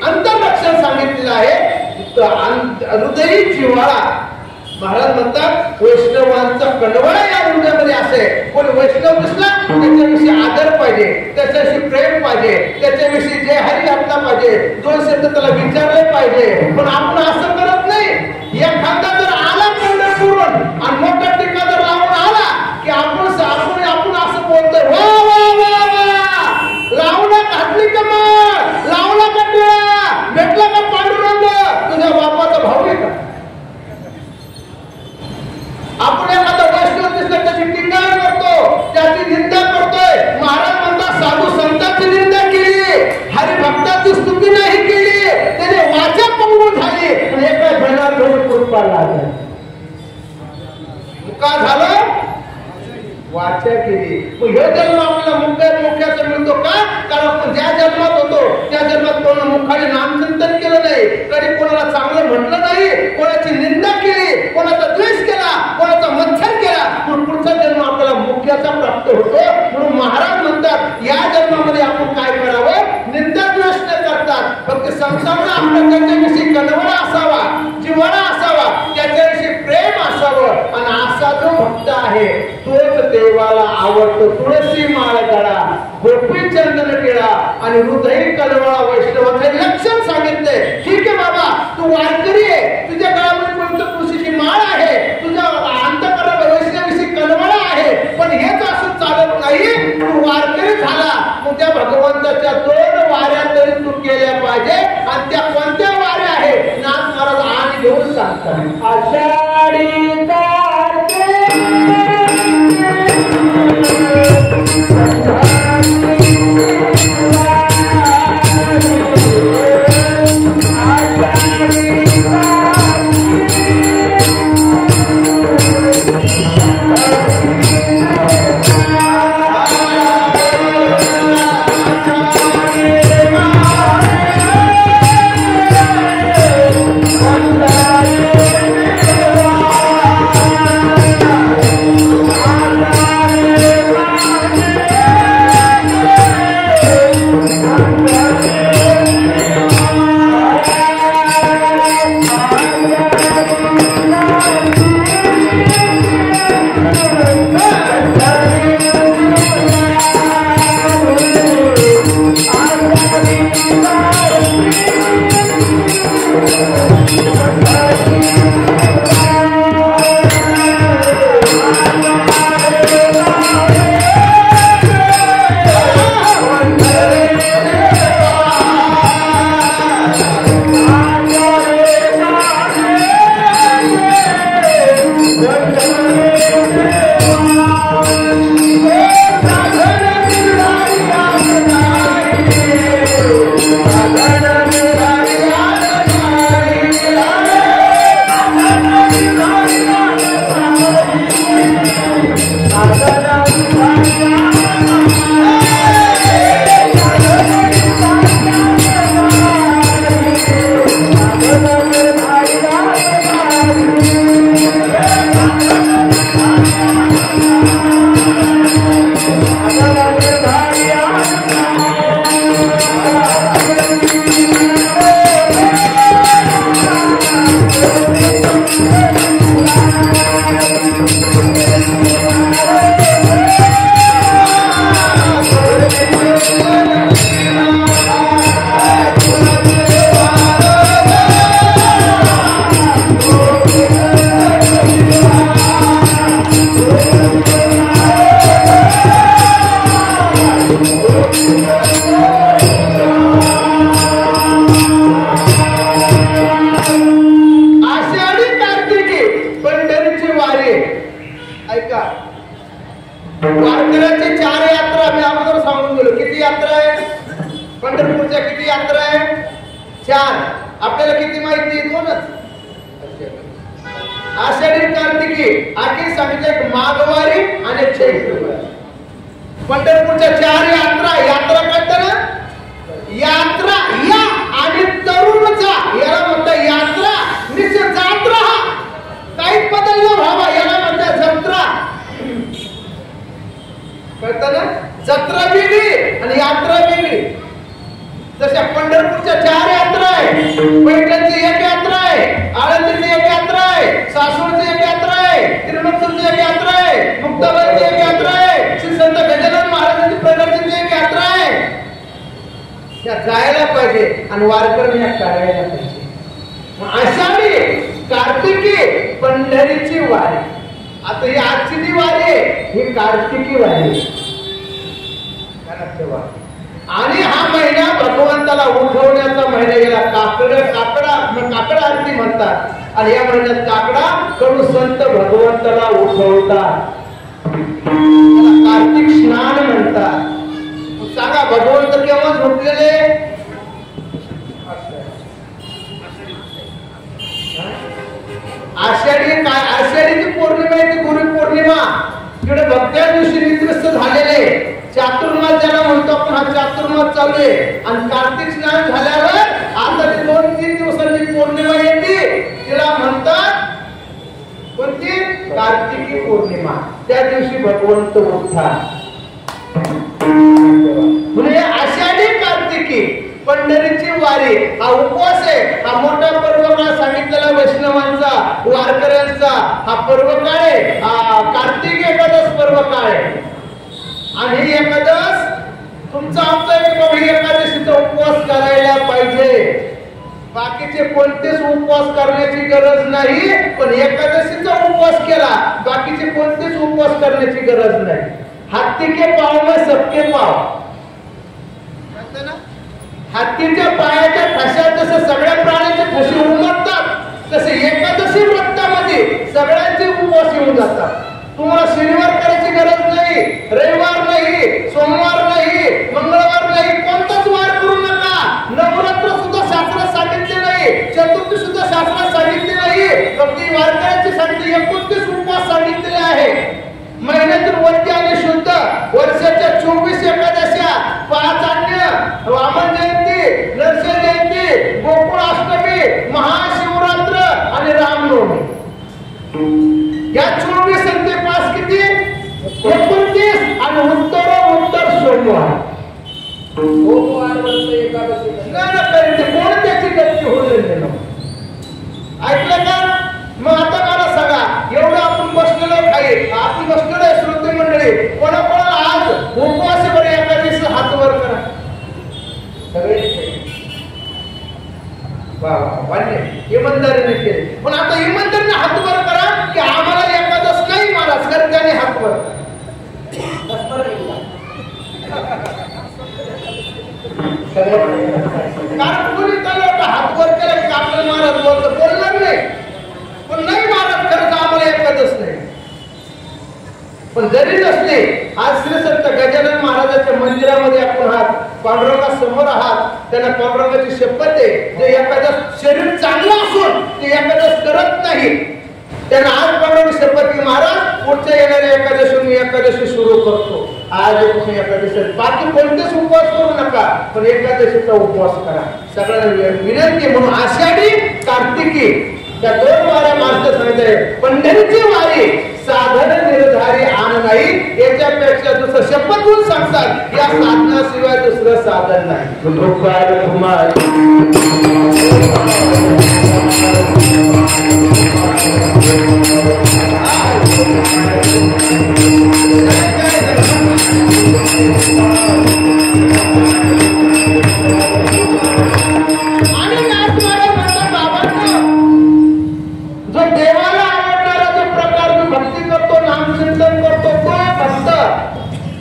अंतर लक्षण सांगितलेलं आहे हृदयी जिव्हाळा. महाराज म्हणतात वैष्णवांचा कणवळा या हृदयामध्ये असे. कोणी वैष्णव दिसला त्याच्याविषयी आदर पाहिजे, त्याच्याविषयी प्रेम पाहिजे, त्याच्याविषयी जे हरी घातला पाहिजे, 2 शब्द त्याला विचारले पाहिजे. पण आपण असं करत नाही. एखादा जर आला पंढरपूरून आणि मोठा टिका जर लावून आला की आपण असं बोलतोय वा वा वा वा, लावला घातली का माळ, लावला का टिळा, भेटला का पांडुरंग, तुझ्या बापाचा भाऊ आहे का? आपण एखादा वैष्णव दिसला त्याची टीका करतो, त्याची निंदा करतोय. महाराज म्हणतात साधू संतांची निंदा केली, हरिभक्ताची स्तुती नाही केली, त्याने वाचा पंगू झाली आणि एका जनार्दन कृपा लागली. का झालं? वाचा केली. हे जन्म आपल्याला मुख्याचा मिळतो का? कारण आपण ज्या जन्मात होतो त्या जन्मात कोणा मुखाने नामचिंतन केलं नाही, कधी कोणाला चांगलं म्हटलं नाही, कोणाची निंदा केली, कोणाचा द्वेष केला, कोणाचा मत्सर केला, पण पुढचा जन्म आपल्याला मुख्याचा प्राप्त होतो. म्हणून महाराज म्हणतात या जन्मामध्ये आपण काय करावं? निंदा द्वेष न करतात फक्त संसाराला आपल्या त्याच्याविषयी कणवळा असावा, जिव्हाळा असावा, त्याच्याविषयी प्रेम असावं. आणि असा जो भक्त आहे तोच देवाला आवडतो. तुळशी माळ धरा, गोपी चंदन टिळा आणि हृदयी कणवळा वैष्णवाचं लक्षण सांगितलंय. ठीक आहे बाबा, तू वारकरी आहे, तुझ्या गळ्यामध्ये पवित्र तुळशीची माळ आहे, तुझ्या अंतःकरणात वैष्णवाविषयी कणवळा आहे, पण हेच असं चालत नाही. तू वारकरी झाला मग त्या भगवंताच्या 2 वाऱ्या तरी तू केल्या पाहिजे. आणि त्या कोणत्या वाऱ्या आहेत? नाथ महाराज आज घेऊन सांगतात. आषाढी वारकऱ्याची 4 यात्रा मी अगोदर सांगून गेलो. किती यात्रा आहे? पंढरपूरच्या किती यात्रा आहे? 4. आपल्याला किती माहिती? 2च. आषाढी कार्तिकी आखी सांगितलं, एक माघवारी आणि एक चैत्रवारी. पंढरपूरच्या 4 यात्रा कळतं ना, यात्रा या आणि तरुणचा याला म्हणतात यात्रा, निश्चित जात राहा, काही बदल न व्हावा याला म्हणतात जत्रा. कळतं ना, जत्रा वेगळी आणि यात्रा वेगळी. जशा पंढरपूरच्या 4 यात्रा आहे, पैठणची 1 यात्रा आहे, आळंदीची 1 यात्रा आहे, सासवडची 1 यात्रा आहे, त्रिमूर्तीची 1 यात्रा आहे, मुक्ताबाईची 1 यात्रा आहे, श्री संत गजानन महाराजांची प्रगतीची 1 यात्रा आहे. त्या जायला पाहिजे आणि वारकऱ्यांना करायला पाहिजे. आषाढी कार्तिकी पंढरीची वारी. आता ही आजची जी वारी आहे ही कार्तिकी वारी. आणि हा महिना भगवंताला उठवण्याचा महिना गेला. काकडा आरती म्हणतात. आणि या महिन्यात काकडा कडू संत भगवंताला उठवतात. कार्तिक स्नान म्हणतात. सांगा भगवंत केव्हा झोपलेले? आषाढी काय? आषाढीची पौर्णिमा आहे ती गुरुपौर्णिमा. तिकडे भक्त्या दिवशी निद्रिस्त झालेले चातुर्मास ज्याला म्हणतो आपण, हा चातुर्मास चालू आहे. आणि कार्तिक स्नान झाल्यावर आता ती 2-3 दिवसांची पौर्णिमा येते, तिला म्हणतात कोणती? कार्तिकी पौर्णिमा. त्या दिवशी भगवंत उठतात. म्हणजे आषाढी कार्तिकी पंढरीची वारी हा उपवास आहे. हा मोठा पर्व मला सांगितलेला वैष्णवांचा, वारकऱ्यांचा हा पर्व काळ आहे. कार्तिक एकादश पर्व काळ आहे. आणि ही एकादश तुमचा आमचा एकादशीचा उपवास करायला पाहिजे. बाकीचे कोणतेच उपवास करण्याची गरज नाही, पण एकादशीचा उपवास केला बाकीचे कोणतेच उपवास करण्याची गरज नाही. हाथी के पाव में सबके पाव. हत्तीच्या पायाच्या ठशात जसं सगळ्या प्राण्यांचे ठसे उमटतात, तसे एकादशी व्रतामध्ये सगळ्यांचे उपवास येऊन जातात. तुम्हाला शनिवार करायची गरज नाही, रविवार नाही, सोमवार नाही, मंगळवार नाही, कोणताच वार करू नका. नवरात्र सुद्धा शास्त्रात सांगितले नाही, चतुर्थी सुद्धा शास्त्रात सांगितले नाही. फक्त वारकऱ्यांची सांगितले 29 उपवास सांगितलेले आहे. महिन्यातून वरती आणि शुद्ध वर्षाच्या 24 एकादशा, 5 अन्य, वामन जयंती, नरसिंह जयंती, गोकुळ अष्टमी, महाशिवरात्र आणि रामनवमी. या 24 आणि 5 किती? 29. आणि उत्तर सोमवार. कोण त्याची गती होईल? ऐकलं का? मग आता मला सांगा, एवढं आपण बसलेलो काही आपण बसलेलो आहे श्रोते मंडळी, कोणाकोणाला आज उपवास बरे एकादशी हात वर करा. सगळे इमानदारीने केले. पण आता इमानदारीने हात वर करा की आम्हाला एकादश नाही महाराज, कारण त्याने हात वर करा. कारण कोणी त्याला हात वर केला की आपल्याला महाराज बोलणार नाही. पण नाही महाराज खरंच आम्हाला एकादश नाही. पण जरी नसले, आज श्री संत गजानन महाराजांच्या मंदिरामध्ये आपण आहात, पांडुरंगा समोर आहात, त्यांना पांडुरंगाची शपथ आहे, जे एकादश शरीर चांगलं असून ते एकादश करत नाही, त्यांना आज पांडुरंग शपथ की महाराज पुढच्या येणाऱ्या एकादशी मी एकादशी सुरू करतो. आज एकादशी, बाकी कोणतेच उपवास करू नका, पण एकादशीचा उपवास करा. सगळ्यांना विनंती. म्हणून आषाढी कार्तिकी त्या 2 वाऱ्या मार्ग सांगताय. पंढरीची वारी साधन निर्धारी आण नाही, याच्यापेक्षा दुसरं शपथ घेऊन सांगतात या साधनाशिवाय दुसरं साधन नाही.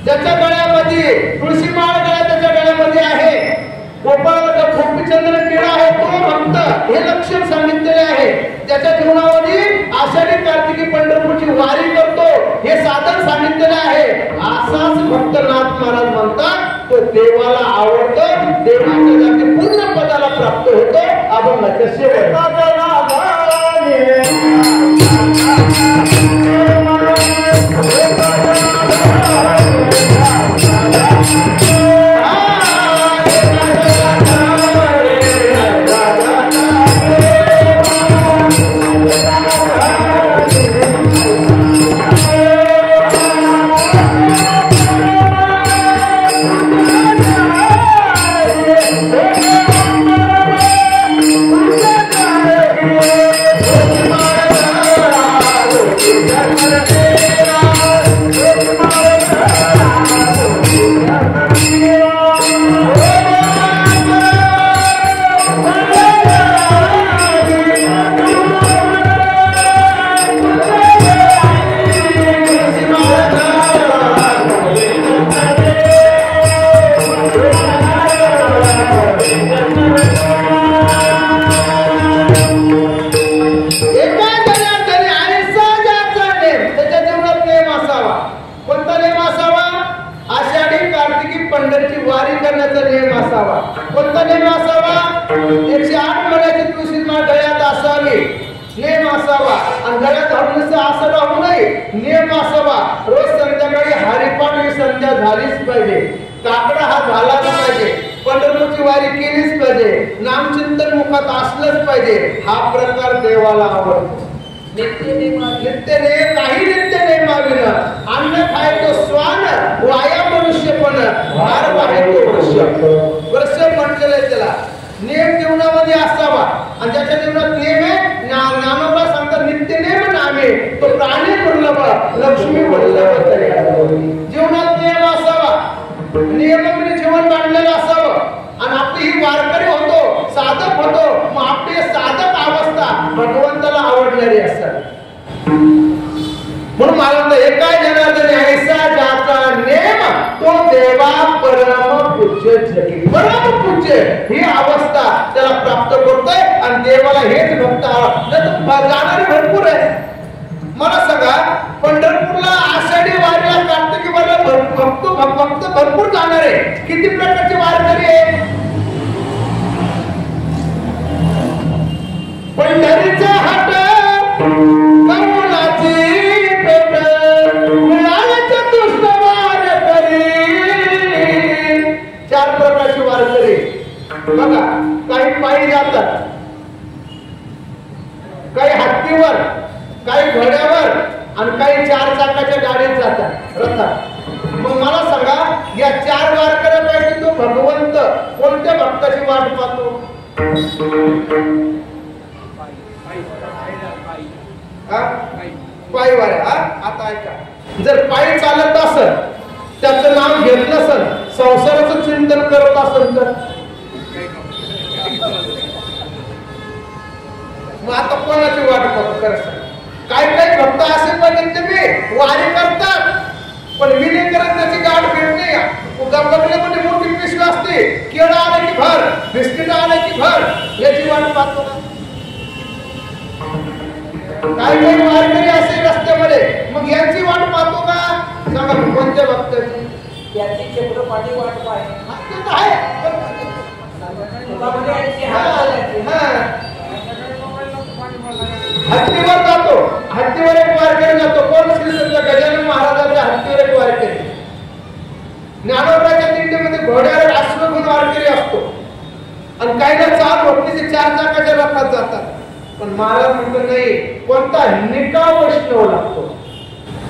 त्याच्या गळ्यामध्ये तुळशी माळ त्याच्या गळ्यामध्ये आहे, गोपाळ गोपीचंद्र टिळा आहे तो भक्त, हे लक्षण सांगितलेले आहे. त्याच्या जीवनामध्ये आषाढी कार्तिकी पंढरपूरची वारी करतो हे साधन सांगितलेले आहे. असाच भक्त नाथ महाराज म्हणतात तो देवाला आवडतो, देवाच्या जाती पूर्ण पदाला प्राप्त होतो. अभंगाच्या शेवट Oh, 108 महिन्याची तुळशी माळ गळ्यात असावी, नेम असावा. आणि गळ्यात घालून असं राहू नये, नेम असावा. रोज संध्याकाळी हरिपाठ ही संध्या झालीच पाहिजे, काकडा हा झालाच पाहिजे, पंढरपूरची वारी केलीच पाहिजे, नामचिंतन मुखात असलंच पाहिजे. हा प्रकार देवाला आवडतो. नित्यनेम काही नित्यनेमाविन अन्न खायचो स्वान वाया मनुष्यपण भार वाहेतो वर्ष म्हटलेलं आहे त्याला. नेम जीवनामध्ये असावा आणि ज्याच्या जीवनात नेम आहे, ज्ञानोबा सांगतात नित्यनेम नामे तो प्राणी दुर्लभ लक्ष्मी वल्लभ तरी. जीवनात नेम असावा, नियमाने जीवन बांधलेलं असावं. आणि आपली ही वारकरी होतो, साधक होतो, मग आपली साधक अवस्था भगवंताला आवडणारी असतात. म्हणून मला म्हणतं एका जनार्दनी ऐसा ज्याचा नेम तो देवा परम पूज्य जगी. परम पूज्य ही अवस्था त्याला प्राप्त करतोय आणि देवाला हेच भक्त जाणारे भरपूर आहे. मला सांगा पंढरपूरला आषाढी वारीला कार्तिकी वारीला भक्त भरपूर जाणार आहे. किती प्रकारची वारकरी आहे? पंढरीचा हात कमलाची पेट मिळाल्याच्या दुष्ट वारकरी. 4 प्रकारची वारकरी बघा. काही पायी जातात, काही हत्तीवर, काही घोड्यावर आणि काही 4 चाकाच्या गाडीत जातात, रथात. मग मला सांगा या 4 वारकऱ्यांपैकी तो भगवंत कोणत्या भक्ताची वाट पाहतो? पायी वाऱ्या. आता ऐका, जर पायी चालत असेल, त्याचं नाव घेत नसेल, संसाराचं चिंतन करत असेल तर मग आता कोणाची वाट पाहतो? खरं काही भक्त असे बघितले मी वारी करतात पण विधी करत त्याची गाठ भेटणे. बघले मोठी पिशवी असते, केळं आले की भर, बिस्किट आले की भर, याची वाट पाहतो. काही वारकरी असे रस्त्यामध्ये, मग यांची वाट पाहतो का? सांगा कोणत्या भक्ताची? याची चक्रपाणी वाट पाहिजे. हत्तीवर जातो, हत्तीवर एक वारकरी जातो. कोण? श्री संत गजानन महाराजांच्या हत्तीवर एक वारकरी. ज्ञानोबाच्या दिंडीमध्ये घोड्यावर अश्वगुण वारकरी असतो आणि काही ना 4 भक्तीचे 4 चाकाच्या रथात जातात. पण महाराज म्हणतो नाही, कोणता निका वैष्णव लागतो.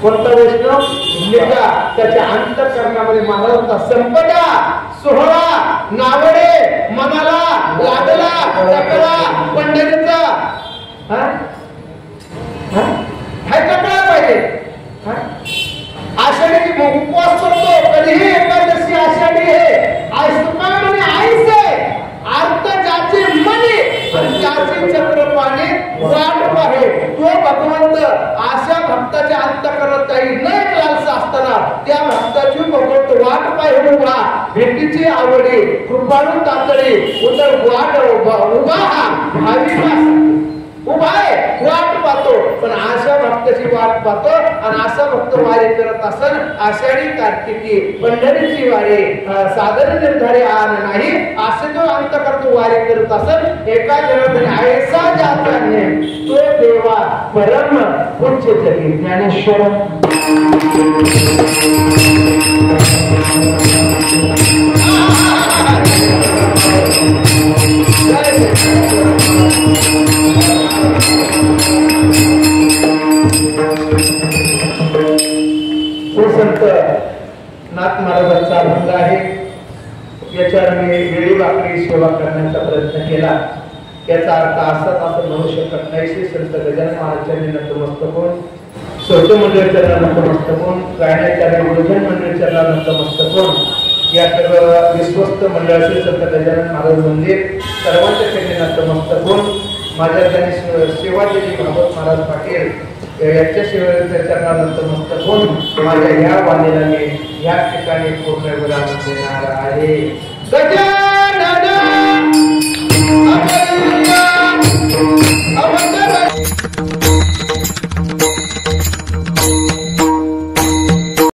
कोणता वैष्णव? निका. त्याच्या अंतःकरणामध्ये महाराजांचा संपदा सोहळा नावडे मनाला लागला टकला पंढरीचा. काय कळलं पाहिजे? आषाढीची उपवास करतो, कधीही एकादशी आषाढी आहे. आज तुका म्हणे आईच आहे अर्थ ज्याचे मनी आणि ज्याचे चक्रपाणी वाट पाहे तो भगवंत. अशा भक्ताच्या अंतःकरणात काही न लालसा असताना त्या भक्ताची भगवंत वाट पाहे उभा. भेटीची आवडी कृपाळू तातडी उदर वाट उभा हा भाविका उभा आहे, वाट पाहतो. पण अशा भक्ताची वाट पाहतो आणि असा भक्त वारी करत असन आषाढी कार्तिकी पंढरीची वारी साधारण निर्धारी आण नाही असे तो अंत करतो वारी करत असन. एका जनार्दनी ऐसा जाता नेम तो देवा परम पूज्य जगी. ज्ञानेश्वर संत नाथ महाराजांचा अभंग आहे. याच्यावर मी वेळीवाकडी सेवा करण्याचा प्रयत्न केला. याचा अर्थ असाच असं म्हणू शकत नाही. श्री संत गजानन महाराजांनी नतमस्तक होऊन, सोट मंडळ चरणाला नतमस्तक होऊन, गायनाचार्य गुरुजन मंडळ चरणाला नतमस्तक होऊन, या सर्व विश्वस्त मंडळ श्री संत गजानन महाराज मंदिर सर्वांच्या चरणी नतमस्तक होऊन, माझ्या त्यांनी सेवा दिली भागवत महाराज पाटील याच्या सेवेच्या चरणानंतर मस्तक होऊन माझ्या ह्या वाणीला मी या ठिकाणी पूर्ण विराम देणार आहे. गजानन